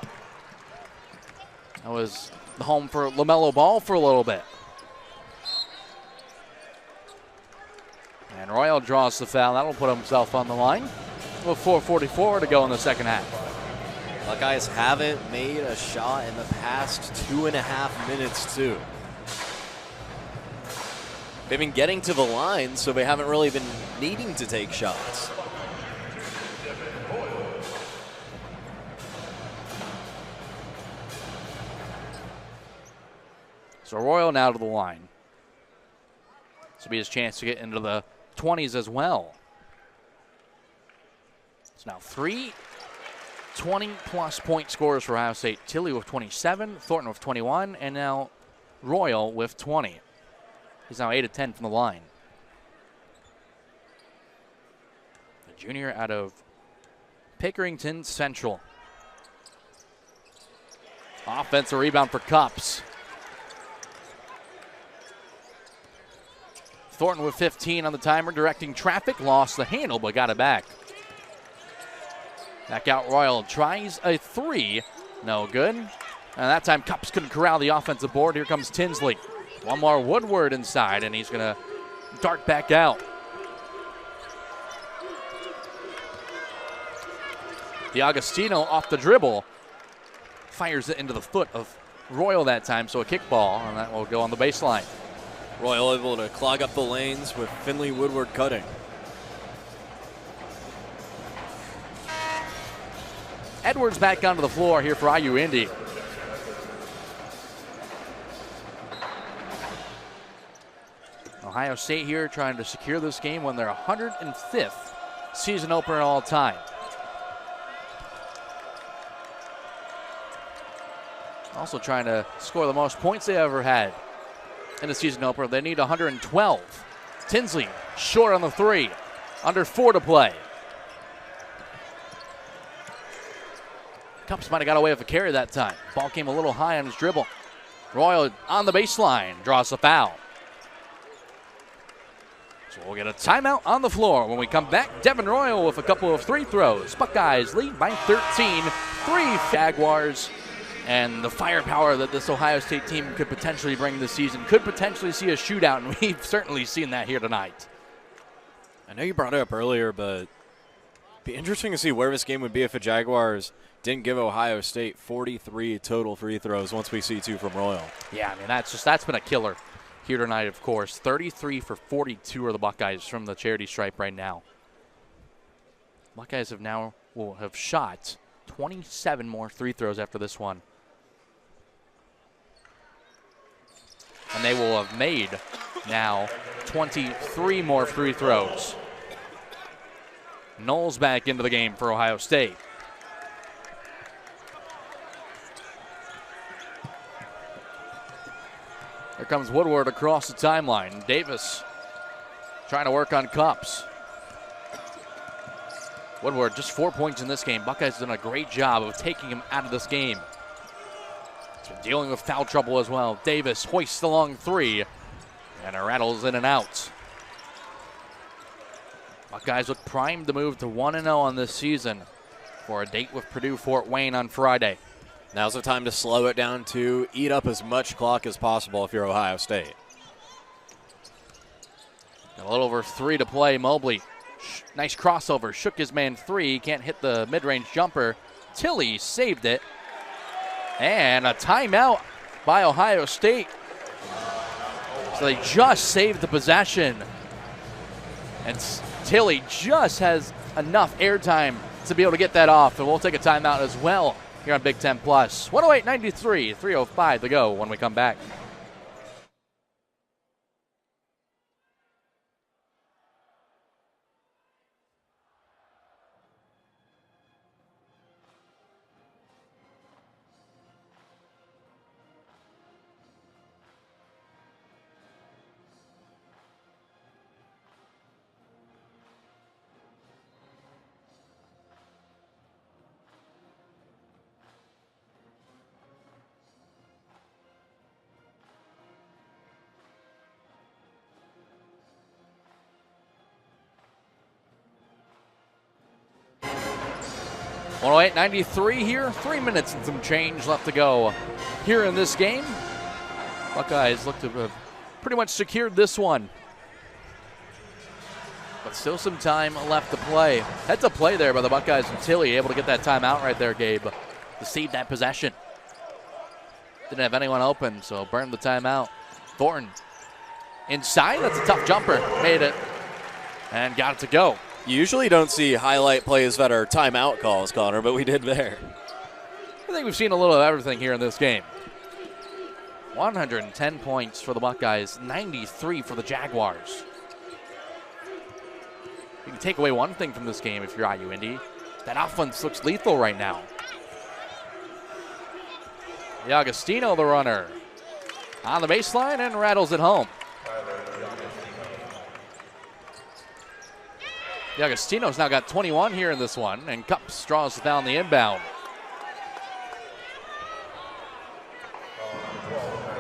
That was the home for LaMelo Ball for a little bit. And Royal draws the foul. That'll put himself on the line with 4:44 to go in the second half. Buckeyes haven't made a shot in the past 2.5 minutes, too. They've been getting to the line, so they haven't really been needing to take shots. So Royal now to the line. This will be his chance to get into the 20s as well. It's now 3 20-plus point scorers for Ohio State. Tilley with 27, Thornton with 21, and now Royal with 20. He's now 8 of 10 from the line. The junior out of Pickerington Central. Offensive rebound for Cups. Thornton with 15 on the timer, directing traffic, lost the handle, but got it back. Back out Royal, tries a 3, no good. And that time Cups couldn't corral the offensive board. Here comes Tinsley. One more Woodward inside, and he's gonna dart back out. D'Agostino off the dribble, fires it into the foot of Royal that time, so a kick ball, and that will go on the baseline. Royal able to clog up the lanes with Finley Woodward cutting. Edwards back onto the floor here for IU Indy. Ohio State here trying to secure this game when they're 105th season opener all time. Also trying to score the most points they ever had in the season opener. They need 112. Tinsley short on the 3. Under 4 to play. Cups might have got away with a carry that time. Ball came a little high on his dribble. Royal on the baseline, draws the foul. So we'll get a timeout on the floor. When we come back, Devin Royal with a couple of free throws. Buckeyes lead by 13. 3 Jaguars. And the firepower that this Ohio State team could potentially bring this season could potentially see a shootout, and we've certainly seen that here tonight. I know you brought it up earlier, but it'd be interesting to see where this game would be if the Jaguars didn't give Ohio State 43 total free throws once we see 2 from Royal. Yeah, I mean, that's been a killer here tonight, of course. 33 for 42 are the Buckeyes from the charity stripe right now. Buckeyes will have shot 27 more free throws after this one. And they will have made now 23 more free throws. Knowles back into the game for Ohio State. Here comes Woodward across the timeline. Davis trying to work on Cups. Woodward just 4 points in this game. Buckeyes have done a great job of taking him out of this game. He's been dealing with foul trouble as well. Davis hoists the long 3 and it rattles in and out. Buckeyes look primed to move to 1-0 on this season for a date with Purdue Fort Wayne on Friday. Now's the time to slow it down to eat up as much clock as possible if you're Ohio State. Got a little over 3 to play. Mobley, nice crossover, shook his man 3, can't hit the mid-range jumper. Tilley saved it. And a timeout by Ohio State. So they just saved the possession. And Tilley just has enough airtime to be able to get that off. And we'll take a timeout as well here on Big Ten Plus. 108-93, 3:05 to go when we come back. Oh, 108-93 here. 3 minutes and some change left to go here in this game. Buckeyes look to have pretty much secured this one. But still some time left to play. That's a play there by the Buckeyes and Tilley, able to get that timeout right there, Gabe. to save that possession. Didn't have anyone open, so burned the timeout. Thornton inside. That's a tough jumper. Made it and got it to go. You usually don't see highlight plays that are timeout calls, Connor, but we did there. I think we've seen a little of everything here in this game. 110 points for the Buckeyes, 93 for the Jaguars. You can take away one thing from this game if you're IU Indy. That offense looks lethal right now. D'Agostino, the runner, on the baseline and rattles it home. D'Agostino's now got 21 here in this one, and Cups draws down the inbound.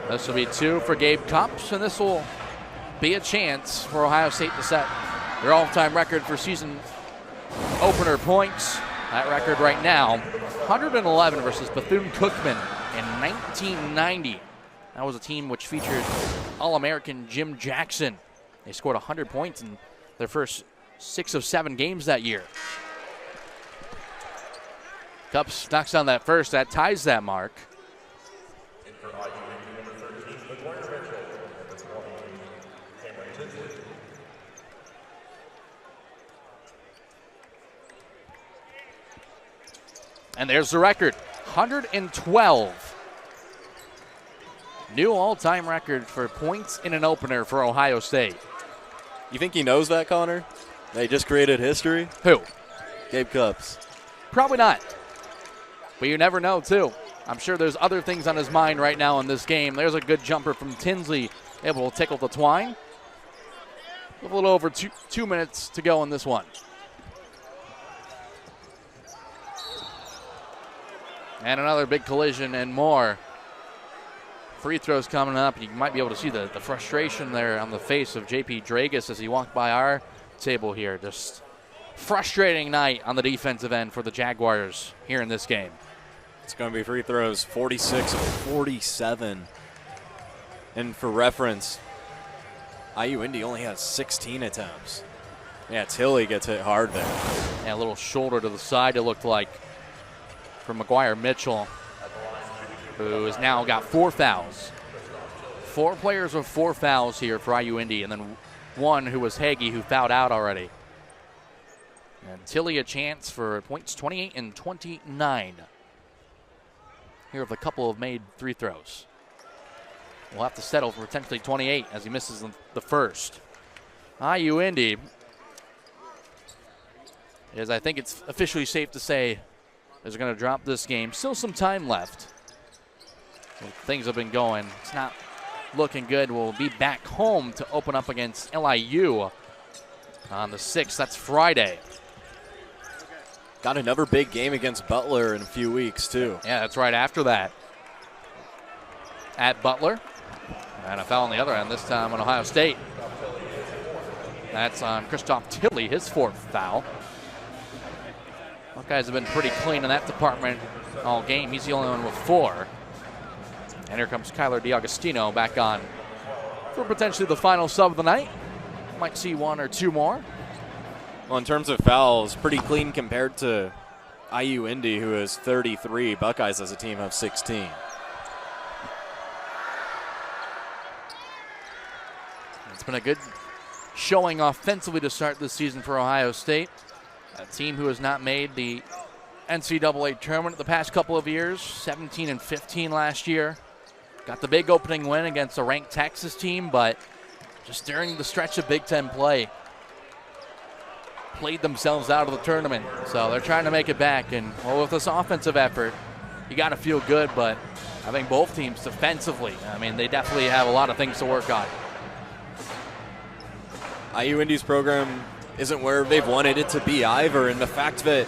This will be 2 for Gabe Cups, and this will be a chance for Ohio State to set their all-time record for season opener points. That record right now, 111 versus Bethune-Cookman in 1990. That was a team which featured All-American Jim Jackson. They scored 100 points in their first 6 of 7 games that year. Cups knocks down that first. That ties that mark. And there's the record, 112. New all-time record for points in an opener for Ohio State. You think he knows that, Connor? They just created history? Who? Gabe Cups. Probably not. But you never know, too. I'm sure there's other things on his mind right now in this game. There's a good jumper from Tinsley, able to tickle the twine. A little over two minutes to go in this one. And another big collision and more. Free throws coming up. You might be able to see the frustration there on the face of J.P. Dragus as he walked by our table here. Just frustrating night on the defensive end for the Jaguars here in this game. It's going to be free throws, 46 of 47. And for reference, IU Indy only has 16 attempts. Yeah, Tilly gets hit hard there. And a little shoulder to the side, it looked like, for McGuire Mitchell, who has now got 4 fouls. 4 players with 4 fouls here for IU Indy, and then one who was Hagee, who fouled out already. And Tilly a chance for points 28 and 29. Here with a couple of made free throws. We'll have to settle for potentially 28 as he misses the first. IU Indy is, I think it's officially safe to say, is going to drop this game. Still some time left. Well, things have been going. It's not looking good. We'll be back home to open up against LIU on the 6th. That's Friday. Got another big game against Butler in a few weeks, too. Yeah, that's right after that. At Butler. And a foul on the other end, this time on Ohio State. That's on Christoph Tilly, his 4th foul. Buckeyes have been pretty clean in that department all game. He's the only one with 4. And here comes Kyler D'Agostino back on for potentially the final sub of the night. Might see 1 or 2 more. Well, in terms of fouls, pretty clean compared to IU Indy, who has 33. Buckeyes as a team have 16. It's been a good showing offensively to start this season for Ohio State. A team who has not made the NCAA tournament the past couple of years, 17 and 15 last year. Got the big opening win against a ranked Texas team, but just during the stretch of Big Ten play, played themselves out of the tournament. So they're trying to make it back, and well, with this offensive effort, you got to feel good, but I think both teams defensively, I mean, they definitely have a lot of things to work on. IU Indy's program isn't where they've wanted it to be either, and the fact that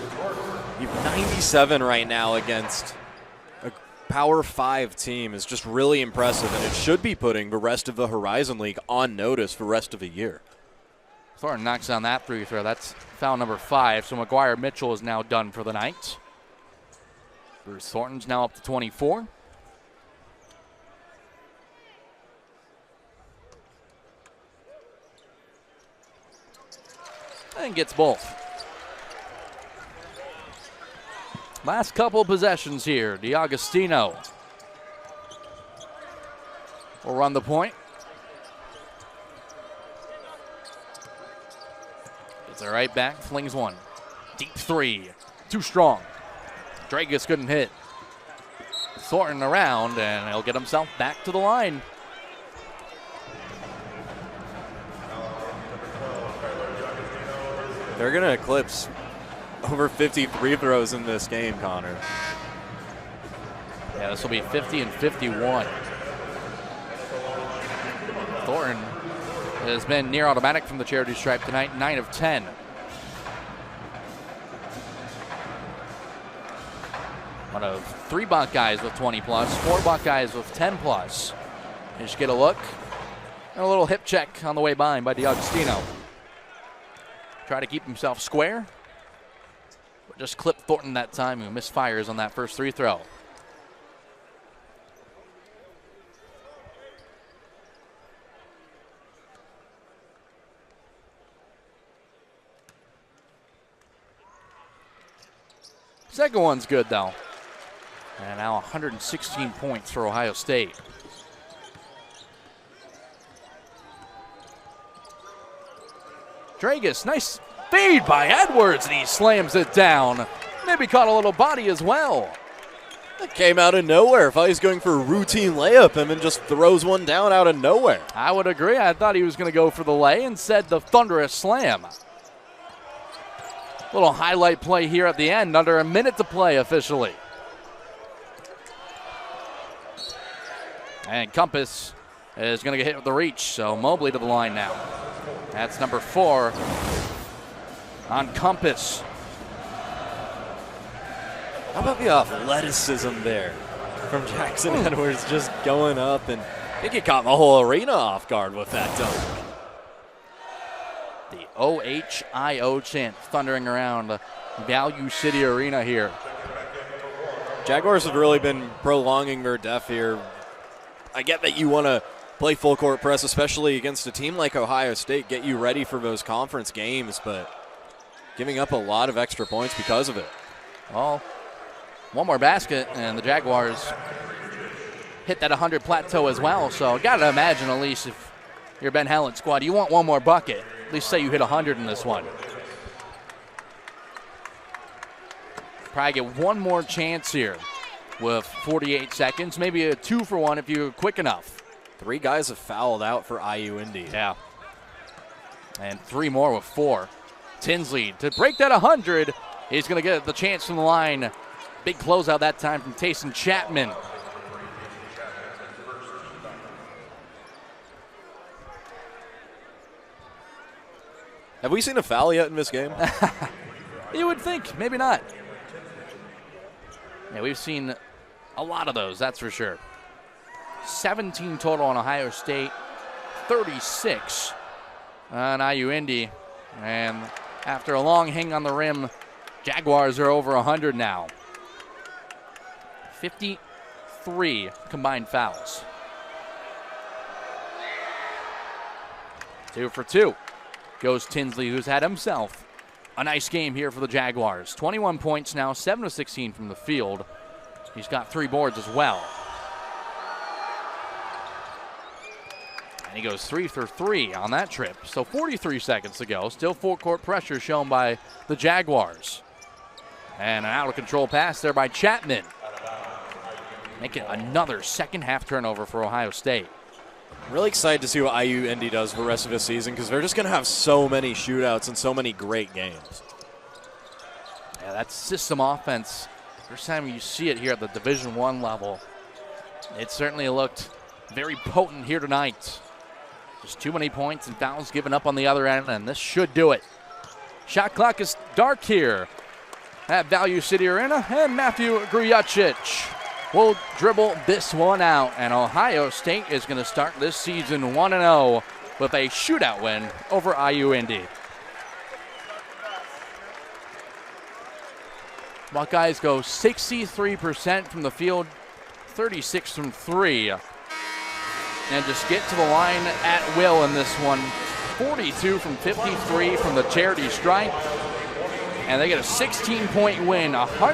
you've 97 right now against a Power 5 team is just really impressive, and it should be putting the rest of the Horizon League on notice for the rest of the year. Thornton knocks down that free throw. That's foul number 5, so McGuire Mitchell is now done for the night. Bruce Thornton's now up to 24. And gets both. Last couple of possessions here. DiAgostino will run the point. Gets it right back, flings one. Deep three, too strong. Dragus couldn't hit. Thornton around, and he'll get himself back to the line. They're going to eclipse over 50 free throws in this game, Connor. Yeah, this will be 50 and 51. Thornton has been near automatic from the charity stripe tonight, 9 of 10. One of 3 Buckeyes with 20 plus, 4 Buckeyes with 10 plus. You just get a look and a little hip check on the way by DiAgostino. Try to keep himself square, but just clipped Thornton that time, who misfires on that first free throw. Second one's good, though. And now 116 points for Ohio State. Dragus, nice feed by Edwards, and he slams it down. Maybe caught a little body as well. That came out of nowhere. I thought he was going for a routine layup and then just throws one down out of nowhere. I would agree. I thought he was going to go for the lay and said the thunderous slam. Little highlight play here at the end, under a minute to play officially. And Compass is going to get hit with the reach, so Mobley to the line now. That's number 4 on Compass. How about the athleticism there from Jackson Edwards, just going up, and I think he caught the whole arena off guard with that dunk. The OHIO chant thundering around Value City Arena here. Jaguars have really been prolonging their death here. I get that you want to play full court press, especially against a team like Ohio State, get you ready for those conference games, but giving up a lot of extra points because of it. Well, one more basket, and the Jaguars hit that 100 plateau as well, so got to imagine, at least if you're Ben Helland's squad, you want one more bucket. At least say you hit 100 in this one. Probably get one more chance here with 48 seconds, maybe a 2-for-1 if you're quick enough. 3 guys have fouled out for IU Indy. Yeah. And 3 more with 4. Tinsley to break that 100. He's going to get the chance from the line. Big closeout that time from Tayson Chapman. Have we seen a foul yet in this game? You would think, maybe not. Yeah, we've seen a lot of those, that's for sure. 17 total on Ohio State, 36 on IU Indy. And after a long hang on the rim, Jaguars are over 100 now. 53 combined fouls. 2 for 2 goes Tinsley, who's had himself a nice game here for the Jaguars. 21 points now, 7 of 16 from the field. He's got 3 boards as well. And he goes 3 for 3 on that trip. So 43 seconds to go. Still full court pressure shown by the Jaguars. And an out of control pass there by Chapman. Making another second half turnover for Ohio State. Really excited to see what IU Indy does for the rest of the season, because they're just going to have so many shootouts and so many great games. Yeah, that system offense, first time you see it here at the Division I level, it certainly looked very potent here tonight. Just too many points and fouls given up on the other end, and this should do it. Shot clock is dark here at Value City Arena, and Matthew Grujacic will dribble this one out, and Ohio State is going to start this season 1-0 with a shootout win over IU Indy. Buckeyes go 63% from the field, 36 from 3, and just get to the line at will in this one. 42 from 53 from the charity stripe, and they get a 16-point win,